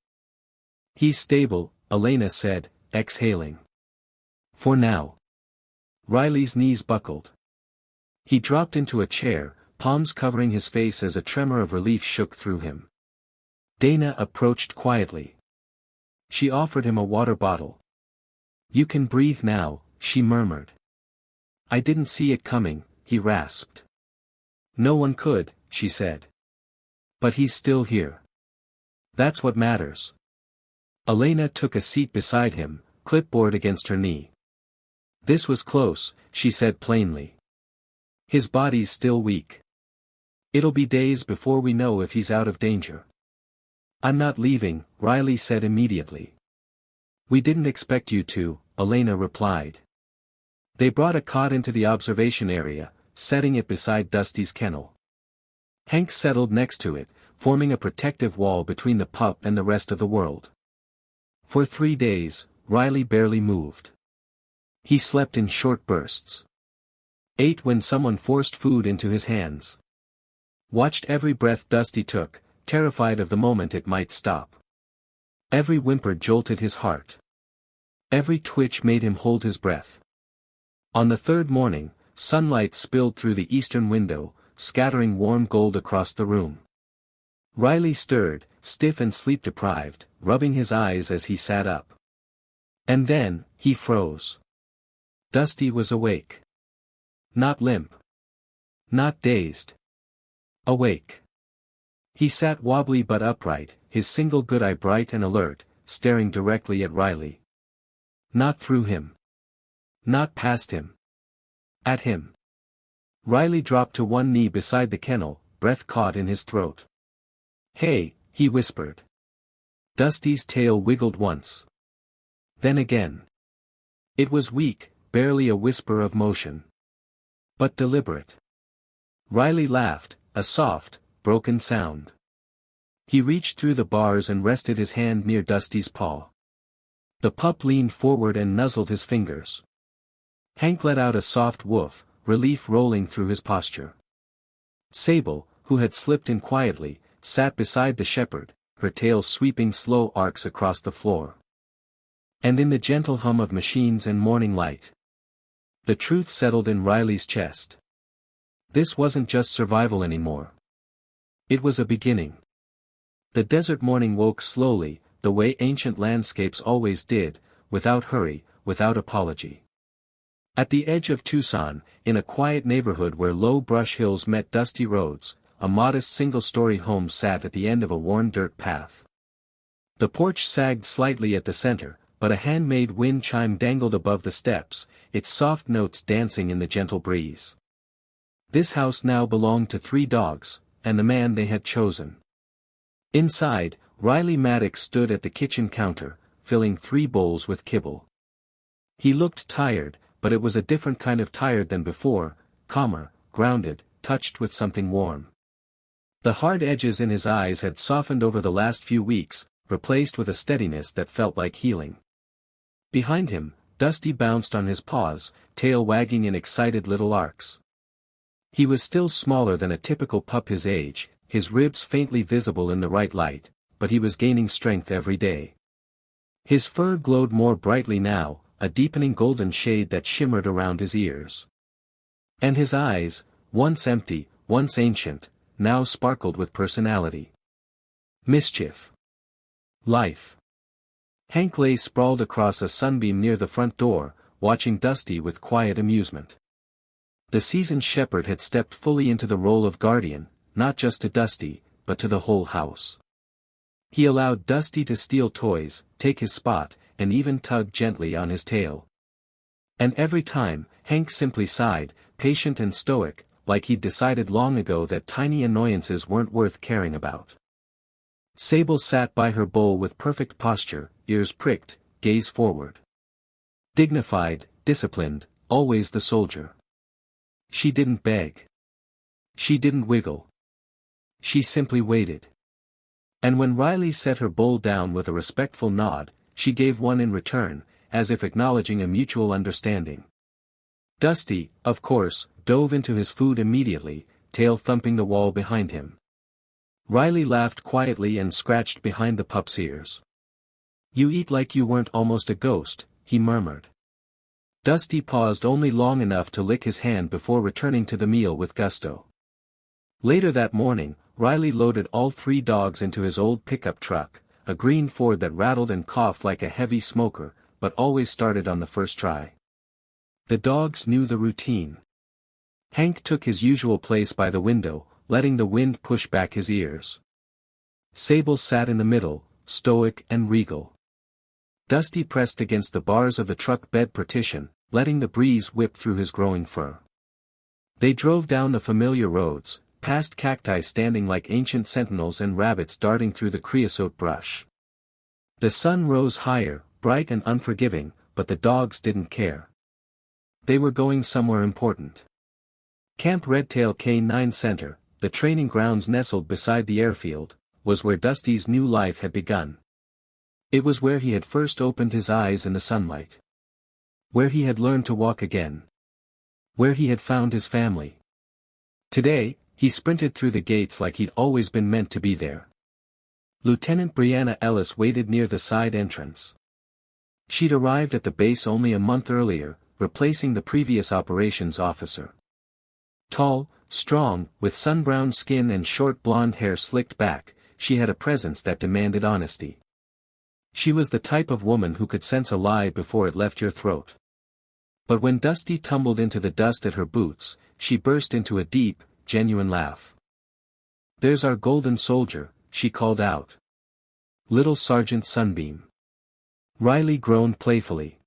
Speaker 1: "He's stable," Elena said, exhaling. "For now." Riley's knees buckled. He dropped into a chair, palms covering his face as a tremor of relief shook through him. Dana approached quietly. She offered him a water bottle. "You can breathe now," she murmured. "I didn't see it coming," he rasped. "No one could," she said. "But he's still here. That's what matters." Elena took a seat beside him, clipboard against her knee. "This was close," she said plainly. "His body's still weak. It'll be days before we know if he's out of danger." "I'm not leaving," Riley said immediately. "We didn't expect you to," Elena replied. They brought a cot into the observation area, setting it beside Dusty's kennel. Hank settled next to it, forming a protective wall between the pup and the rest of the world. For 3 days, Riley barely moved. He slept in short bursts. Ate when someone forced food into his hands. Watched every breath Dusty took, terrified of the moment it might stop. Every whimper jolted his heart. Every twitch made him hold his breath. On the 3rd morning, sunlight spilled through the eastern window, scattering warm gold across the room. Riley stirred, stiff and sleep-deprived, rubbing his eyes as he sat up. And then, he froze. Dusty was awake. Not limp. Not dazed. Awake. He sat wobbly but upright, his single good eye bright and alert, staring directly at Riley. Not through him. Not past him. At him. Riley dropped to one knee beside the kennel, breath caught in his throat. "Hey," he whispered. Dusty's tail wiggled once. Then again. It was weak, barely a whisper of motion. But deliberate. Riley laughed, a soft, broken sound. He reached through the bars and rested his hand near Dusty's paw. The pup leaned forward and nuzzled his fingers. Hank let out a soft woof, relief rolling through his posture. Sable, who had slipped in quietly, sat beside the shepherd, her tail sweeping slow arcs across the floor. And in the gentle hum of machines and morning light, the truth settled in Riley's chest. This wasn't just survival anymore. It was a beginning. The desert morning woke slowly, the way ancient landscapes always did, without hurry, without apology. At the edge of Tucson, in a quiet neighborhood where low brush hills met dusty roads, a modest single-story home sat at the end of a worn dirt path. The porch sagged slightly at the center, but a handmade wind chime dangled above the steps, its soft notes dancing in the gentle breeze. This house now belonged to 3 dogs, and the man they had chosen. Inside, Riley Maddox stood at the kitchen counter, filling 3 bowls with kibble. He looked tired, but it was a different kind of tired than before, calmer, grounded, touched with something warm. The hard edges in his eyes had softened over the last few weeks, replaced with a steadiness that felt like healing. Behind him, Dusty bounced on his paws, tail wagging in excited little arcs. He was still smaller than a typical pup his age, his ribs faintly visible in the right light, but he was gaining strength every day. His fur glowed more brightly now, a deepening golden shade that shimmered around his ears. And his eyes, once empty, once ancient, now sparkled with personality. Mischief. Life. Hank lay sprawled across a sunbeam near the front door, watching Dusty with quiet amusement. The seasoned shepherd had stepped fully into the role of guardian, not just to Dusty, but to the whole house. He allowed Dusty to steal toys, take his spot, and even tug gently on his tail. And every time, Hank simply sighed, patient and stoic, like he'd decided long ago that tiny annoyances weren't worth caring about. Sable sat by her bowl with perfect posture, ears pricked, gaze forward. Dignified, disciplined, always the soldier. She didn't beg. She didn't wiggle. She simply waited. And when Riley set her bowl down with a respectful nod, she gave one in return, as if acknowledging a mutual understanding. Dusty, of course, dove into his food immediately, tail thumping the wall behind him. Riley laughed quietly and scratched behind the pup's ears. "You eat like you weren't almost a ghost," he murmured. Dusty paused only long enough to lick his hand before returning to the meal with gusto. Later that morning, Riley loaded all 3 dogs into his old pickup truck, a green Ford that rattled and coughed like a heavy smoker, but always started on the first try. The dogs knew the routine. Hank took his usual place by the window, letting the wind push back his ears. Sable sat in the middle, stoic and regal. Dusty pressed against the bars of the truck bed partition, letting the breeze whip through his growing fur. They drove down the familiar roads, past cacti standing like ancient sentinels and rabbits darting through the creosote brush. The sun rose higher, bright and unforgiving, but the dogs didn't care. They were going somewhere important. Camp Redtail K-9 Center, the training grounds nestled beside the airfield, was where Dusty's new life had begun. It was where he had first opened his eyes in the sunlight. Where he had learned to walk again. Where he had found his family. Today, he sprinted through the gates like he'd always been meant to be there. Lieutenant Brianna Ellis waited near the side entrance. She'd arrived at the base only a month earlier, replacing the previous operations officer. Tall, strong, with sun-browned skin and short blonde hair slicked back, she had a presence that demanded honesty. She was the type of woman who could sense a lie before it left your throat. But when Dusty tumbled into the dust at her boots, she burst into a deep, genuine laugh. "There's our golden soldier," she called out. "Little Sergeant Sunbeam." Riley groaned playfully.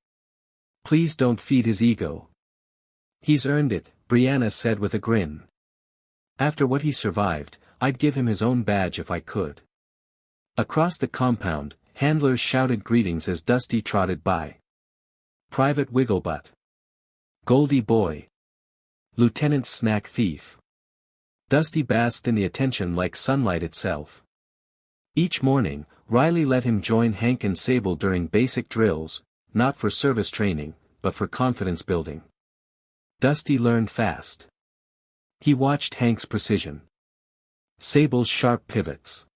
Speaker 1: "Please don't feed his ego. He's earned it," Brianna said with a grin. "After what he survived, I'd give him his own badge if I could." Across the compound, handlers shouted greetings as Dusty trotted by. "Private Wigglebutt." "Goldie Boy." "Lieutenant Snack Thief." Dusty basked in the attention like sunlight itself. Each morning, Riley let him join Hank and Sable during basic drills, not for service training, but for confidence building. Dusty learned fast. He watched Hank's precision. Sable's sharp pivots.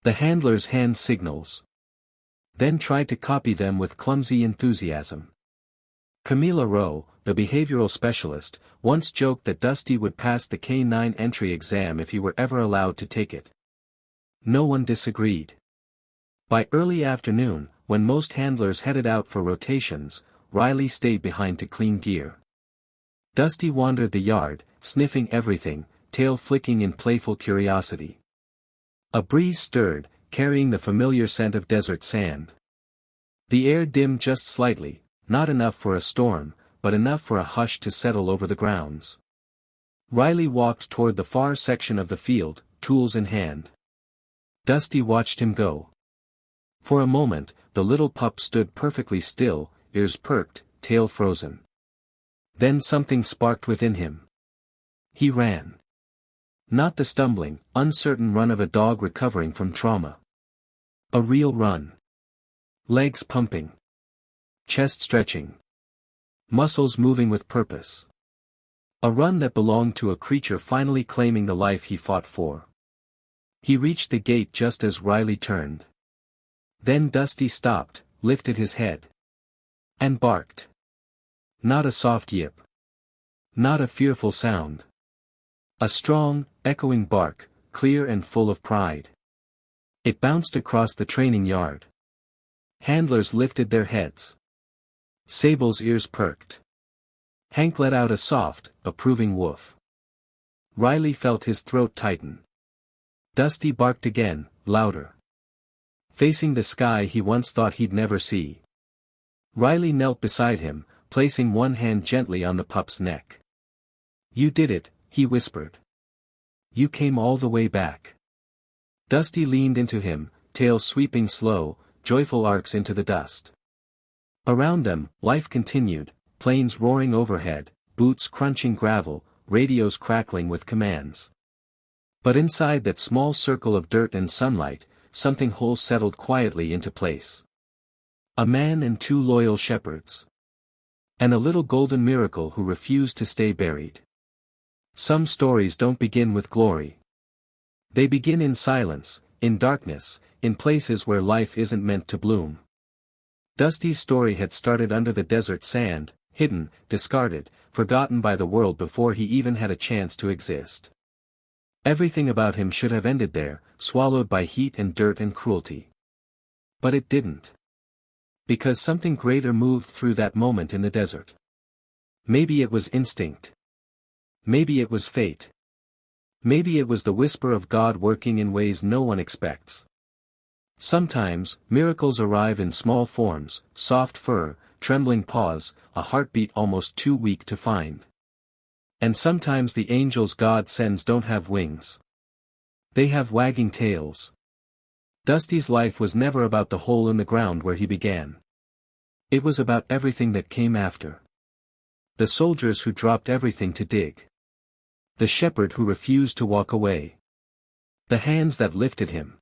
Speaker 1: The handler's hand signals. Then tried to copy them with clumsy enthusiasm. Camila Rowe, the behavioral specialist, once joked that Dusty would pass the K-9 entry exam if he were ever allowed to take it. No one disagreed. By early afternoon, when most handlers headed out for rotations, Riley stayed behind to clean gear. Dusty wandered the yard, sniffing everything, tail flicking in playful curiosity. A breeze stirred, carrying the familiar scent of desert sand. The air dimmed just slightly, not enough for a storm, but enough for a hush to settle over the grounds. Riley walked toward the far section of the field, tools in hand. Dusty watched him go. For a moment, the little pup stood perfectly still, ears perked, tail frozen. Then something sparked within him. He ran. Not the stumbling, uncertain run of a dog recovering from trauma. A real run. Legs pumping. Chest stretching. Muscles moving with purpose. A run that belonged to a creature finally claiming the life he fought for. He reached the gate just as Riley turned. Then Dusty stopped, lifted his head. And barked. Not a soft yip. Not a fearful sound. A strong, echoing bark, clear and full of pride. It bounced across the training yard. Handlers lifted their heads. Sable's ears perked. Hank let out a soft, approving woof. Riley felt his throat tighten. Dusty barked again, louder. Facing the sky he once thought he'd never see. Riley knelt beside him, placing one hand gently on the pup's neck. "You did it," he whispered. "You came all the way back." Dusty leaned into him, tail sweeping slow, joyful arcs into the dust. Around them, life continued, planes roaring overhead, boots crunching gravel, radios crackling with commands. But inside that small circle of dirt and sunlight, something whole settled quietly into place. A man and two loyal shepherds. And a little golden miracle who refused to stay buried. Some stories don't begin with glory. They begin in silence, in darkness, in places where life isn't meant to bloom. Dusty's story had started under the desert sand, hidden, discarded, forgotten by the world before he even had a chance to exist. Everything about him should have ended there, swallowed by heat and dirt and cruelty. But it didn't. Because something greater moved through that moment in the desert. Maybe it was instinct. Maybe it was fate. Maybe it was the whisper of God working in ways no one expects. Sometimes, miracles arrive in small forms, soft fur, trembling paws, a heartbeat almost too weak to find. And sometimes the angels God sends don't have wings. They have wagging tails. Dusty's life was never about the hole in the ground where he began. It was about everything that came after. The soldiers who dropped everything to dig. The shepherd who refused to walk away. The hands that lifted him.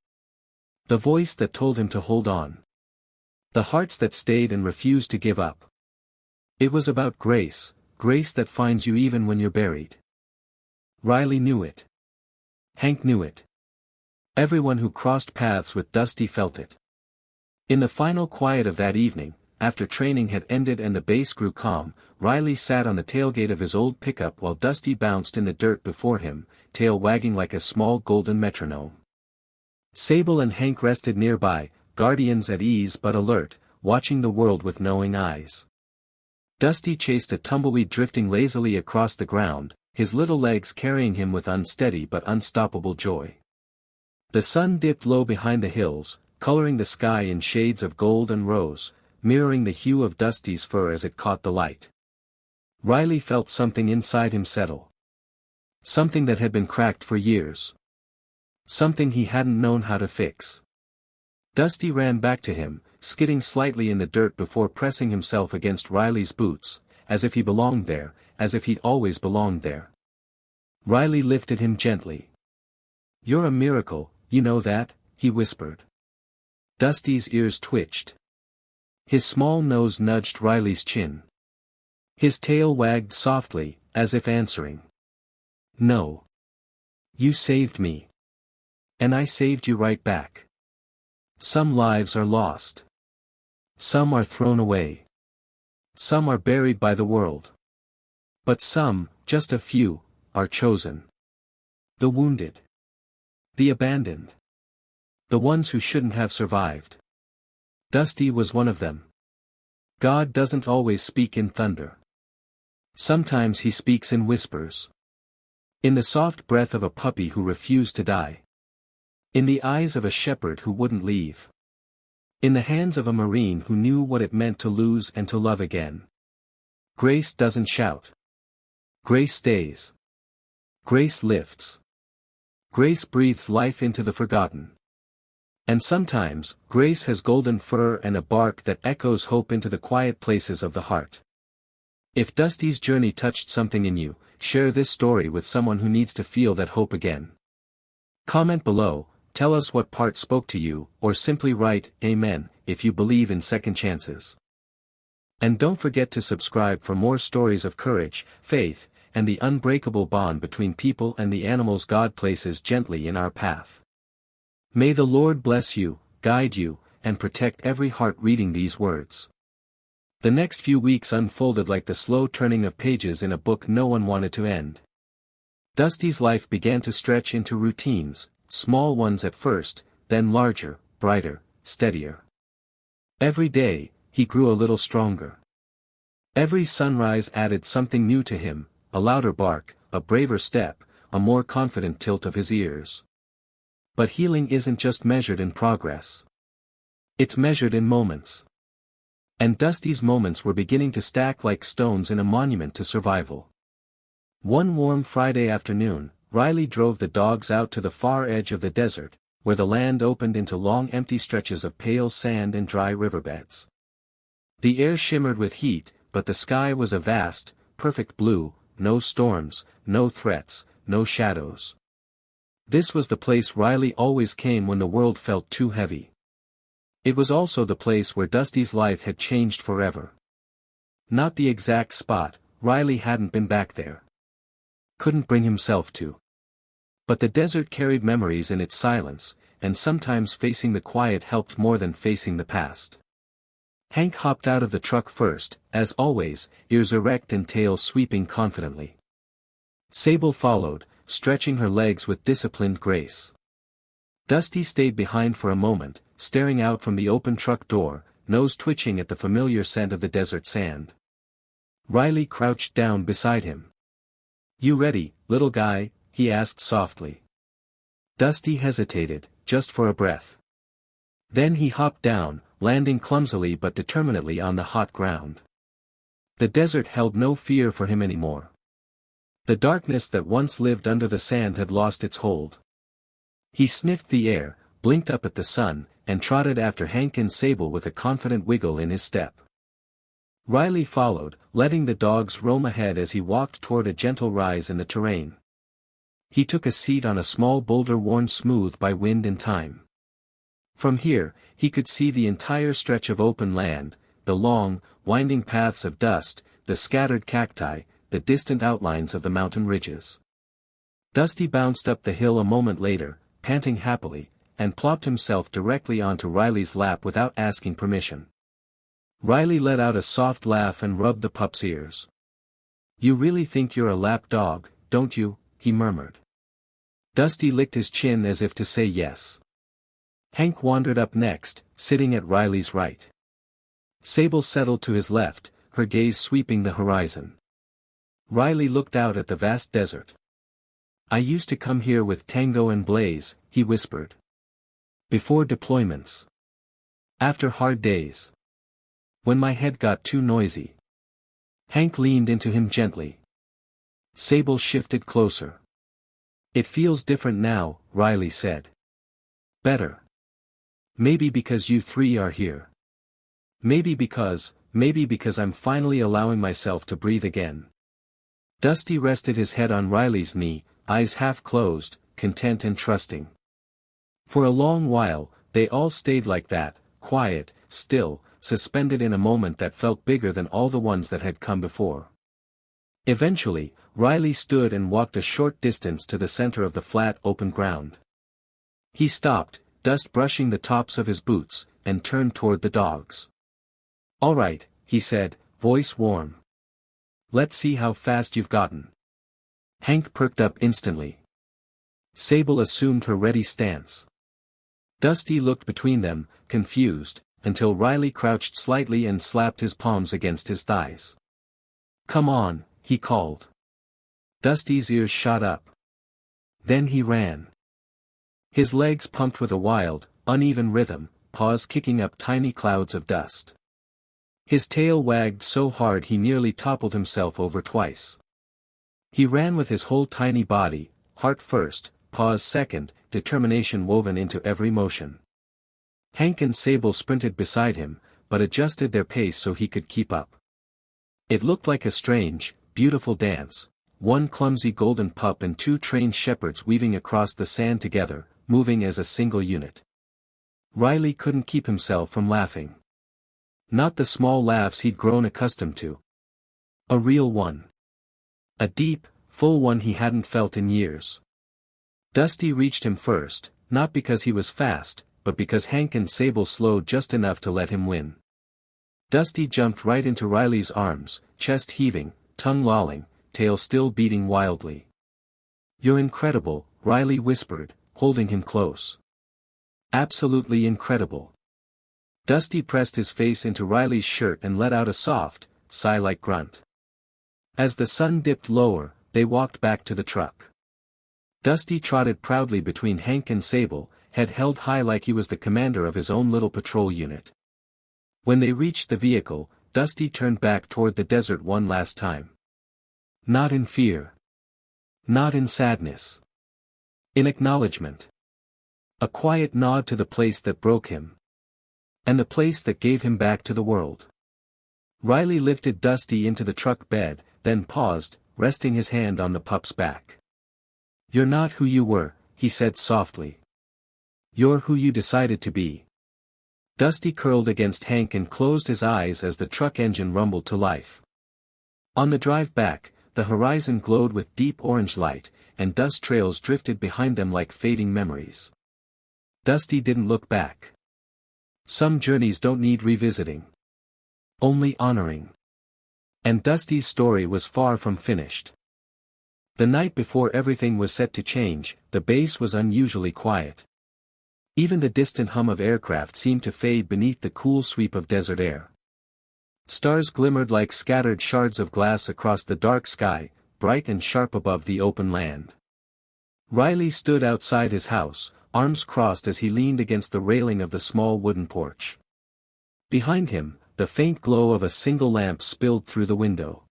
Speaker 1: The voice that told him to hold on. The hearts that stayed and refused to give up. It was about grace, grace that finds you even when you're buried. Riley knew it. Hank knew it. Everyone who crossed paths with Dusty felt it. In the final quiet of that evening, after training had ended and the base grew calm, Riley sat on the tailgate of his old pickup while Dusty bounced in the dirt before him, tail wagging like a small golden metronome. Sable and Hank rested nearby, guardians at ease but alert, watching the world with knowing eyes. Dusty chased a tumbleweed drifting lazily across the ground, his little legs carrying him with unsteady but unstoppable joy. The sun dipped low behind the hills, coloring the sky in shades of gold and rose, mirroring the hue of Dusty's fur as it caught the light. Riley felt something inside him settle. Something that had been cracked for years. Something he hadn't known how to fix. Dusty ran back to him, skidding slightly in the dirt before pressing himself against Riley's boots, as if he belonged there, as if he'd always belonged there. Riley lifted him gently. "You're a miracle, you know that," he whispered. Dusty's ears twitched. His small nose nudged Riley's chin. His tail wagged softly, as if answering. "No. You saved me. And I saved you right back. Some lives are lost. Some are thrown away. Some are buried by the world. But some, just a few, are chosen. The wounded. The abandoned. The ones who shouldn't have survived. Dusty was one of them. God doesn't always speak in thunder. Sometimes he speaks in whispers. In the soft breath of a puppy who refused to die. In the eyes of a shepherd who wouldn't leave. In the hands of a Marine who knew what it meant to lose and to love again. Grace doesn't shout. Grace stays. Grace lifts. Grace breathes life into the forgotten. And sometimes, grace has golden fur and a bark that echoes hope into the quiet places of the heart. If Dusty's journey touched something in you, share this story with someone who needs to feel that hope again. Comment below, tell us what part spoke to you, or simply write, Amen, if you believe in second chances. And don't forget to subscribe for more stories of courage, faith, and the unbreakable bond between people and the animals God places gently in our path. May the Lord bless you, guide you, and protect every heart reading these words. The next few weeks unfolded like the slow turning of pages in a book no one wanted to end. Dusty's life began to stretch into routines, small ones at first, then larger, brighter, steadier. Every day, he grew a little stronger. Every sunrise added something new to him, a louder bark, a braver step, a more confident tilt of his ears. But healing isn't just measured in progress. It's measured in moments. And Dusty's moments were beginning to stack like stones in a monument to survival. One warm Friday afternoon, Riley drove the dogs out to the far edge of the desert, where the land opened into long empty stretches of pale sand and dry riverbeds. The air shimmered with heat, but the sky was a vast, perfect blue, no storms, no threats, no shadows. This was the place Riley always came when the world felt too heavy. It was also the place where Dusty's life had changed forever. Not the exact spot, Riley hadn't been back there. Couldn't bring himself to. But the desert carried memories in its silence, and sometimes facing the quiet helped more than facing the past. Hank hopped out of the truck first, as always, ears erect and tail sweeping confidently. Sable followed, stretching her legs with disciplined grace. Dusty stayed behind for a moment, staring out from the open truck door, nose twitching at the familiar scent of the desert sand. Riley crouched down beside him. "You ready, little guy?" he asked softly. Dusty hesitated, just for a breath. Then he hopped down, landing clumsily but determinedly on the hot ground. The desert held no fear for him anymore. The darkness that once lived under the sand had lost its hold. He sniffed the air, blinked up at the sun, and trotted after Hank and Sable with a confident wiggle in his step. Riley followed, letting the dogs roam ahead as he walked toward a gentle rise in the terrain. He took a seat on a small boulder worn smooth by wind and time. From here, he could see the entire stretch of open land, the long, winding paths of dust, the scattered cacti, the distant outlines of the mountain ridges. Dusty bounced up the hill a moment later, panting happily, and plopped himself directly onto Riley's lap without asking permission. Riley let out a soft laugh and rubbed the pup's ears. "You really think you're a lap dog, don't you?" he murmured. Dusty licked his chin as if to say yes. Hank wandered up next, sitting at Riley's right. Sable settled to his left, her gaze sweeping the horizon. Riley looked out at the vast desert. "I used to come here with Tango and Blaze," he whispered. "Before deployments. After hard days. When my head got too noisy." Hank leaned into him gently. Sable shifted closer. "It feels different now," Riley said. "Better. Maybe because you three are here. Maybe because I'm finally allowing myself to breathe again." Dusty rested his head on Riley's knee, eyes half closed, content and trusting. For a long while, they all stayed like that, quiet, still, suspended in a moment that felt bigger than all the ones that had come before. Eventually, Riley stood and walked a short distance to the center of the flat open ground. He stopped, dust brushing the tops of his boots, and turned toward the dogs. "All right," he said, voice warm. "Let's see how fast you've gotten." Hank perked up instantly. Sable assumed her ready stance. Dusty looked between them, confused, until Riley crouched slightly and slapped his palms against his thighs. "Come on," he called. Dusty's ears shot up. Then he ran. His legs pumped with a wild, uneven rhythm, paws kicking up tiny clouds of dust. His tail wagged so hard he nearly toppled himself over twice. He ran with his whole tiny body, heart first, paws second, determination woven into every motion. Hank and Sable sprinted beside him, but adjusted their pace so he could keep up. It looked like a strange, beautiful dance, one clumsy golden pup and two trained shepherds weaving across the sand together, moving as a single unit. Riley couldn't keep himself from laughing. Not the small laughs he'd grown accustomed to. A real one. A deep, full one he hadn't felt in years. Dusty reached him first, not because he was fast, but because Hank and Sable slowed just enough to let him win. Dusty jumped right into Riley's arms, chest heaving, tongue lolling, tail still beating wildly. "You're incredible," Riley whispered, holding him close. "Absolutely incredible." Dusty pressed his face into Riley's shirt and let out a soft, sigh-like grunt. As the sun dipped lower, they walked back to the truck. Dusty trotted proudly between Hank and Sable, head held high like he was the commander of his own little patrol unit. When they reached the vehicle, Dusty turned back toward the desert one last time. Not in fear. Not in sadness. In acknowledgement. A quiet nod to the place that broke him. And the place that gave him back to the world. Riley lifted Dusty into the truck bed, then paused, resting his hand on the pup's back. "You're not who you were," he said softly. "You're who you decided to be." Dusty curled against Hank and closed his eyes as the truck engine rumbled to life. On the drive back, the horizon glowed with deep orange light, and dust trails drifted behind them like fading memories. Dusty didn't look back. Some journeys don't need revisiting. Only honoring. And Dusty's story was far from finished. The night before everything was set to change, the base was unusually quiet. Even the distant hum of aircraft seemed to fade beneath the cool sweep of desert air. Stars glimmered like scattered shards of glass across the dark sky, bright and sharp above the open land. Riley stood outside his house, arms crossed as he leaned against the railing of the small wooden porch. Behind him, the faint glow of a single lamp spilled through the window.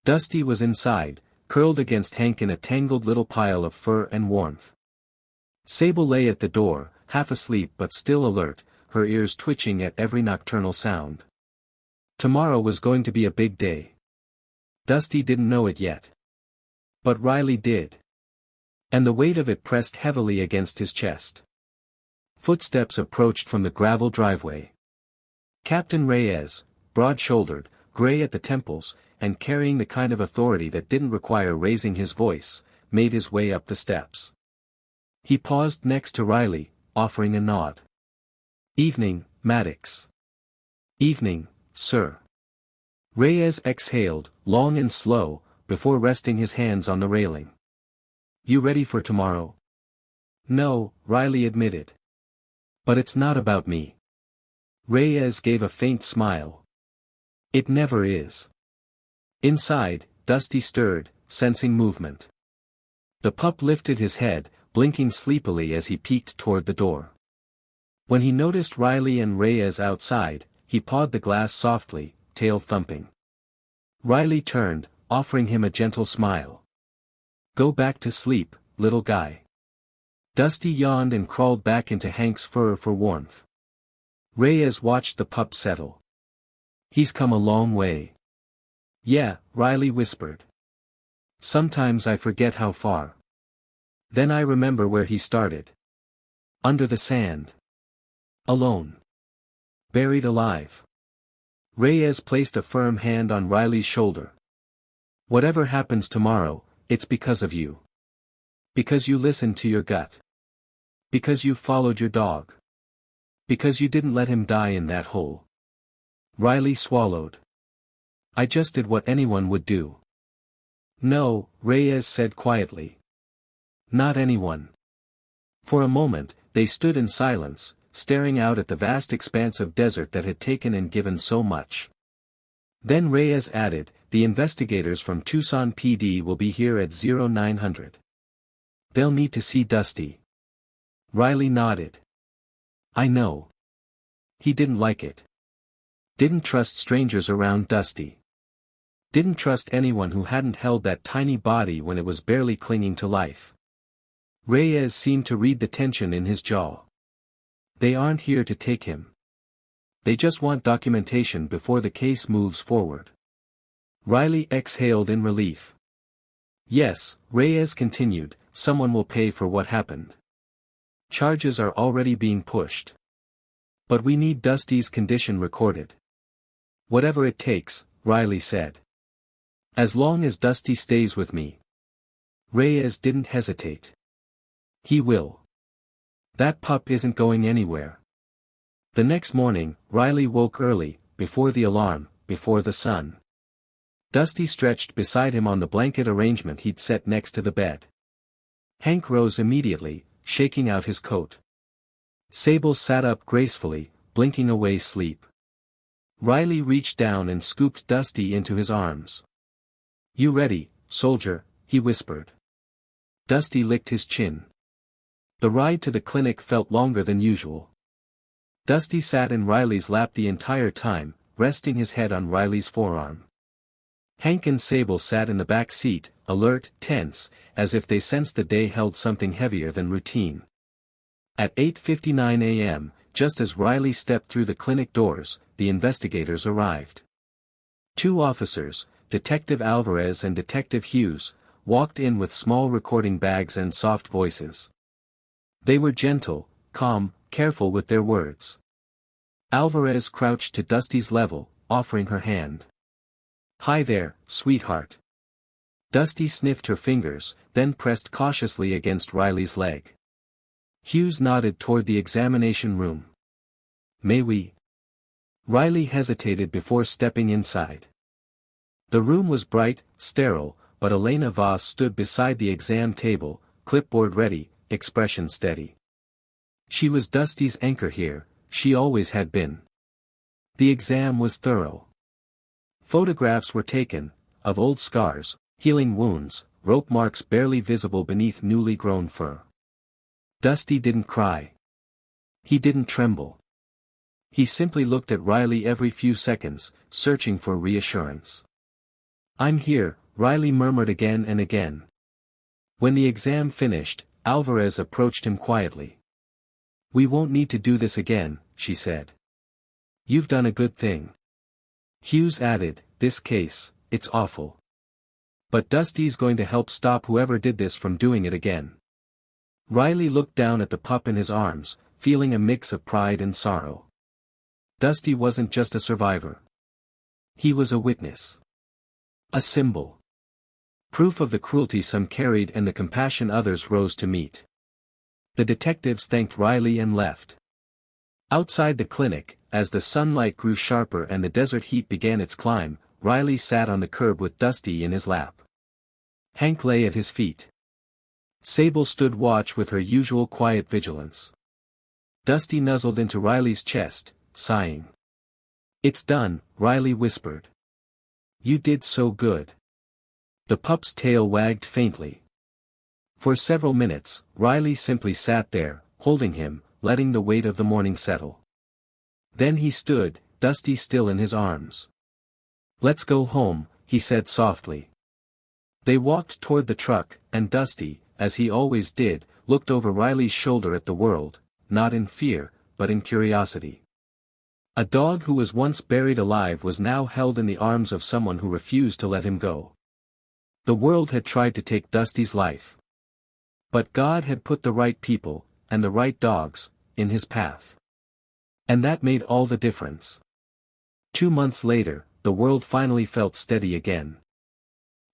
Speaker 1: Dusty was inside, curled against Hank in a tangled little pile of fur and warmth. Sable lay at the door, half asleep but still alert, her ears twitching at every nocturnal sound. Tomorrow was going to be a big day. Dusty didn't know it yet. But Riley did. And the weight of it pressed heavily against his chest. Footsteps approached from the gravel driveway. Captain Reyes, broad-shouldered, gray at the temples, and carrying the kind of authority that didn't require raising his voice, made his way up the steps. He paused next to Riley, offering a nod. "Evening, Maddox." "Evening, sir." Reyes exhaled, long and slow, before resting his hands on the railing. "You ready for tomorrow?" "No," Riley admitted. "But it's not about me." Reyes gave a faint smile. "It never is." Inside, Dusty stirred, sensing movement. The pup lifted his head, blinking sleepily as he peeked toward the door. When he noticed Riley and Reyes outside, he pawed the glass softly, tail thumping. Riley turned, offering him a gentle smile. "Go back to sleep, little guy." Dusty yawned and crawled back into Hank's fur for warmth. Reyes watched the pup settle. "He's come a long way." "Yeah," Riley whispered. "Sometimes I forget how far. Then I remember where he started. Under the sand. Alone. Buried alive." Reyes placed a firm hand on Riley's shoulder. "Whatever happens tomorrow, it's because of you. Because you listened to your gut. Because you followed your dog. Because you didn't let him die in that hole." Riley swallowed. "I just did what anyone would do." "No," Reyes said quietly. "Not anyone." For a moment, They stood in silence, staring out at the vast expanse of desert that had taken and given so much. Then Reyes added, "The investigators from Tucson PD will be here at 0900. They'll need to see Dusty." Riley nodded. "I know." He didn't like it. Didn't trust strangers around Dusty. Didn't trust anyone who hadn't held that tiny body when it was barely clinging to life. Reyes seemed to read the tension in his jaw. They aren't here to take him. They just want documentation before the case moves forward. Riley exhaled in relief. "Yes," Reyes continued, "someone will pay for what happened. Charges are already being pushed. But we need Dusty's condition recorded." "Whatever it takes," Riley said. "As long as Dusty stays with me." Reyes didn't hesitate. "He will. That pup isn't going anywhere." The next morning, Riley woke early, before the alarm, before the sun. Dusty stretched beside him on the blanket arrangement he'd set next to the bed. Hank rose immediately, shaking out his coat. Sable sat up gracefully, blinking away sleep. Riley reached down and scooped Dusty into his arms. "You ready, soldier?" he whispered. Dusty licked his chin. The ride to the clinic felt longer than usual. Dusty sat in Riley's lap the entire time, resting his head on Riley's forearm. Hank and Sable sat in the back seat, alert, tense, as if they sensed the day held something heavier than routine. At 8:59 a.m., just as Riley stepped through the clinic doors, the investigators arrived. Two officers, Detective Alvarez and Detective Hughes, walked in with small recording bags and soft voices. They were gentle, calm, careful with their words. Alvarez crouched to Dusty's level, offering her hand. "Hi there, sweetheart." Dusty sniffed her fingers, then pressed cautiously against Riley's leg. Hughes nodded toward the examination room. "May we?" Riley hesitated before stepping inside. The room was bright, sterile, but Elena Voss stood beside the exam table, clipboard ready, expression steady. She was Dusty's anchor here, she always had been. The exam was thorough. Photographs were taken, of old scars, healing wounds, rope marks barely visible beneath newly grown fur. Dusty didn't cry. He didn't tremble. He simply looked at Riley every few seconds, searching for reassurance. "I'm here," Riley murmured again and again. When the exam finished, Alvarez approached him quietly. "We won't need to do this again," she said. "You've done a good thing." Hughes added, "This case, it's awful. But Dusty's going to help stop whoever did this from doing it again." Riley looked down at the pup in his arms, feeling a mix of pride and sorrow. Dusty wasn't just a survivor. He was a witness. A symbol. Proof of the cruelty some carried and the compassion others rose to meet. The detectives thanked Riley and left. Outside the clinic, as the sunlight grew sharper and the desert heat began its climb, Riley sat on the curb with Dusty in his lap. Hank lay at his feet. Sable stood watch with her usual quiet vigilance. Dusty nuzzled into Riley's chest, sighing. "It's done," Riley whispered. "You did so good." The pup's tail wagged faintly. For several minutes, Riley simply sat there, holding him, letting the weight of the morning settle. Then he stood, Dusty still in his arms. "Let's go home," he said softly. They walked toward the truck, and Dusty, as he always did, looked over Riley's shoulder at the world, not in fear, but in curiosity. A dog who was once buried alive was now held in the arms of someone who refused to let him go. The world had tried to take Dusty's life. But God had put the right people, and the right dogs, in his path. And that made all the difference. 2 months later, the world finally felt steady again.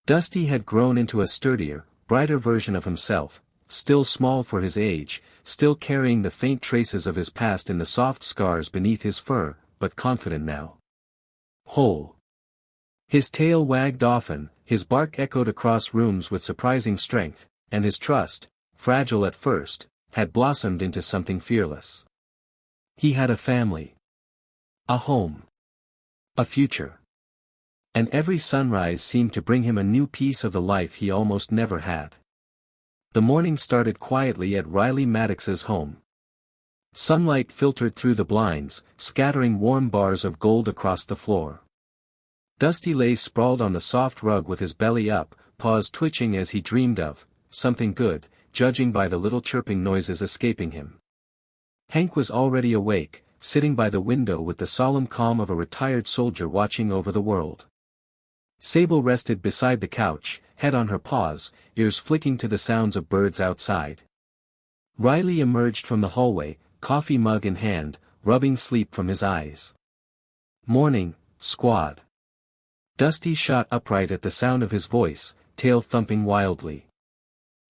Speaker 1: Dusty had grown into a sturdier, brighter version of himself, still small for his age, still carrying the faint traces of his past in the soft scars beneath his fur, but confident now. Whole. His tail wagged often, his bark echoed across rooms with surprising strength, and his trust, fragile at first, had blossomed into something fearless. He had a family. A home. A future. And every sunrise seemed to bring him a new piece of the life he almost never had. The morning started quietly at Riley Maddox's home. Sunlight filtered through the blinds, scattering warm bars of gold across the floor. Dusty lay sprawled on the soft rug with his belly up, paws twitching as he dreamed of something good, judging by the little chirping noises escaping him. Hank was already awake, sitting by the window with the solemn calm of a retired soldier watching over the world. Sable rested beside the couch, head on her paws, ears flicking to the sounds of birds outside. Riley emerged from the hallway, coffee mug in hand, rubbing sleep from his eyes. "Morning, squad." Dusty shot upright at the sound of his voice, tail thumping wildly.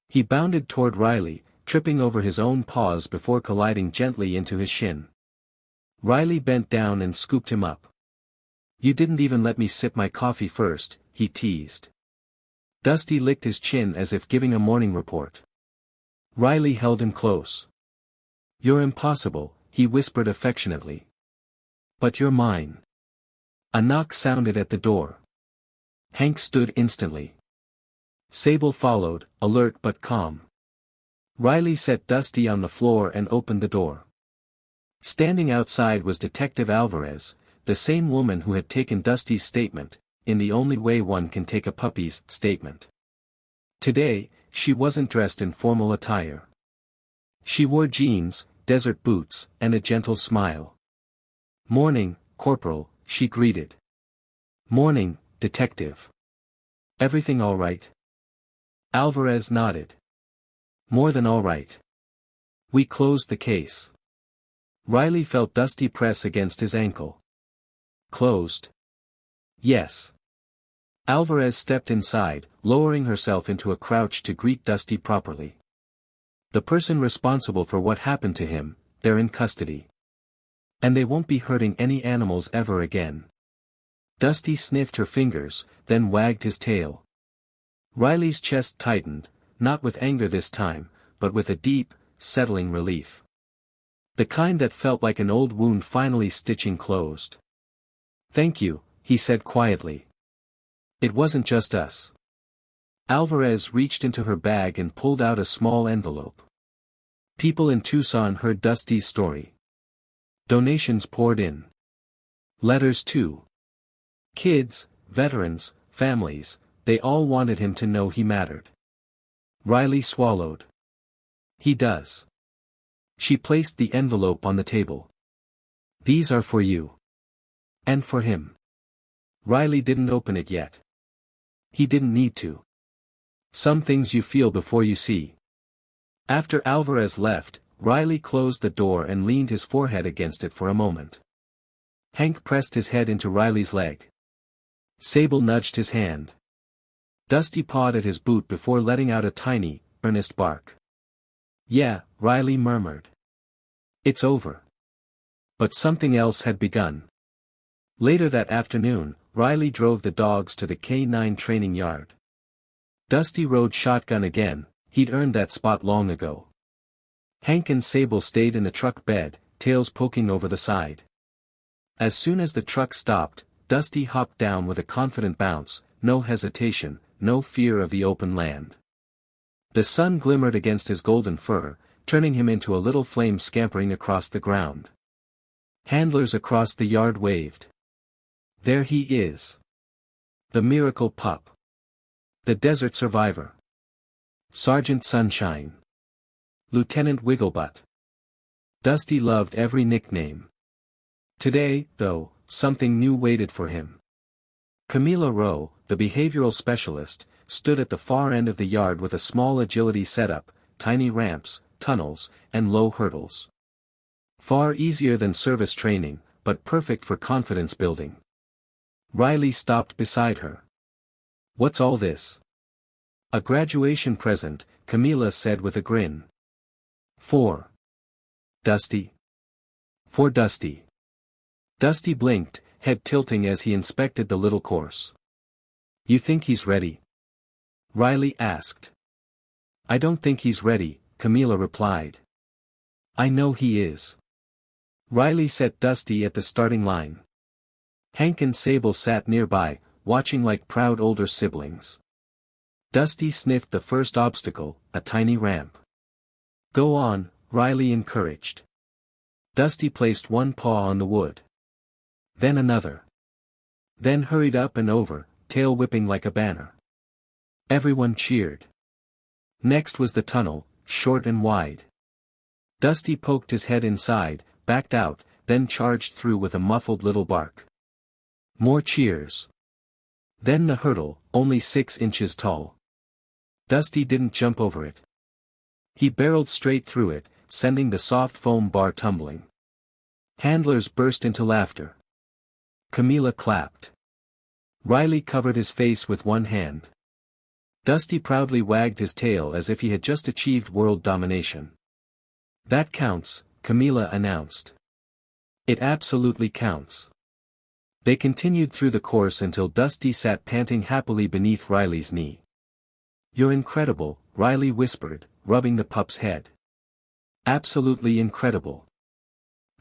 Speaker 1: He bounded toward Riley, tripping over his own paws before colliding gently into his shin. Riley bent down and scooped him up. "You didn't even let me sip my coffee first," he teased. Dusty licked his chin as if giving a morning report. Riley held him close. "You're impossible," he whispered affectionately. "But you're mine." A knock sounded at the door. Hank stood instantly. Sable followed, alert but calm. Riley set Dusty on the floor and opened the door. Standing outside was Detective Alvarez, the same woman who had taken Dusty's statement, in the only way one can take a puppy's statement. Today, she wasn't dressed in formal attire. She wore jeans, desert boots, and a gentle smile. "Morning, Corporal," she greeted. "Morning, Detective. Everything all right?" Alvarez nodded. "More than all right. We closed the case." Riley felt Dusty press against his ankle. "Closed?" "Yes." Alvarez stepped inside, lowering herself into a crouch to greet Dusty properly. "The person responsible for what happened to him, they're in custody. And they won't be hurting any animals ever again." Dusty sniffed her fingers, then wagged his tail. Riley's chest tightened, not with anger this time, but with a deep, settling relief. The kind that felt like an old wound finally stitching closed. "Thank you," he said quietly. "It wasn't just us." Alvarez reached into her bag and pulled out a small envelope. People in Tucson heard Dusty's story. Donations poured in. Letters too. Kids, veterans, families, they all wanted him to know he mattered. Riley swallowed. "He does." She placed the envelope on the table. "These are for you. And for him." Riley didn't open it yet. He didn't need to. Some things you feel before you see. After Alvarez left, Riley closed the door and leaned his forehead against it for a moment. Hank pressed his head into Riley's leg. Sable nudged his hand. Dusty pawed at his boot before letting out a tiny, earnest bark. "Yeah," Riley murmured. "It's over." But something else had begun. Later that afternoon, Riley drove the dogs to the K-9 training yard. Dusty rode shotgun again, he'd earned that spot long ago. Hank and Sable stayed in the truck bed, tails poking over the side. As soon as the truck stopped, Dusty hopped down with a confident bounce, no hesitation, no fear of the open land. The sun glimmered against his golden fur, turning him into a little flame scampering across the ground. Handlers across the yard waved. There he is. The miracle pup. The desert survivor. Sergeant Sunshine. Lieutenant Wigglebutt. Dusty loved every nickname. Today, though, something new waited for him. Camila Rowe, the behavioral specialist, stood at the far end of the yard with a small agility setup, tiny ramps, tunnels, and low hurdles. Far easier than service training, but perfect for confidence building. Riley stopped beside her. "What's all this?" "A graduation present," Camila said with a grin. "For Dusty?" "For Dusty." Dusty blinked, head tilting as he inspected the little course. "You think he's ready?" Riley asked. "I don't think he's ready," Camila replied. I know he is. Riley set Dusty at the starting line. Hank and Sable sat nearby, watching like proud older siblings. Dusty sniffed the first obstacle, a tiny ramp. Go on, Riley encouraged. Dusty placed one paw on the wood. Then another. Then hurried up and over, tail whipping like a banner. Everyone cheered. Next was the tunnel, short and wide. Dusty poked his head inside, backed out, then charged through with a muffled little bark. More cheers. Then the hurdle, only 6 inches tall. Dusty didn't jump over it. He barreled straight through it, sending the soft foam bar tumbling. Handlers burst into laughter. Camila clapped. Riley covered his face with one hand. Dusty proudly wagged his tail as if he had just achieved world domination. That counts, Camila announced. It absolutely counts. They continued through the course until Dusty sat panting happily beneath Riley's knee. You're incredible, Riley whispered, rubbing the pup's head. Absolutely incredible.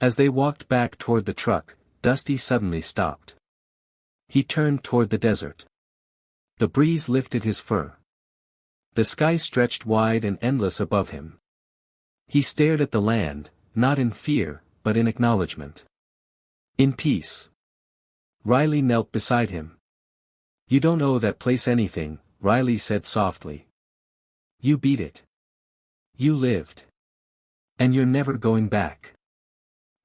Speaker 1: As they walked back toward the truck, Dusty suddenly stopped. He turned toward the desert. The breeze lifted his fur. The sky stretched wide and endless above him. He stared at the land, not in fear, but in acknowledgement. In peace. Riley knelt beside him. You don't owe that place anything, Riley said softly. You beat it. You lived. And you're never going back.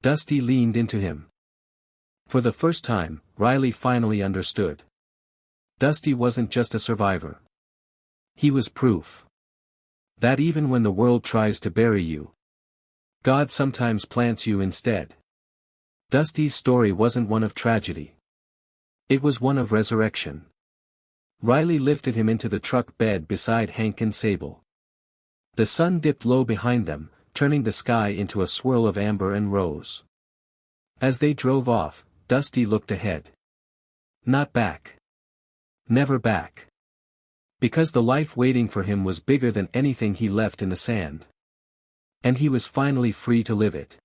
Speaker 1: Dusty leaned into him. For the first time, Riley finally understood. Dusty wasn't just a survivor. He was proof. That even when the world tries to bury you, God sometimes plants you instead. Dusty's story wasn't one of tragedy. It was one of resurrection. Riley lifted him into the truck bed beside Hank and Sable. The sun dipped low behind them, turning the sky into a swirl of amber and rose. As they drove off, Dusty looked ahead. Not back. Never back. Because the life waiting for him was bigger than anything he left in the sand. And he was finally free to live it.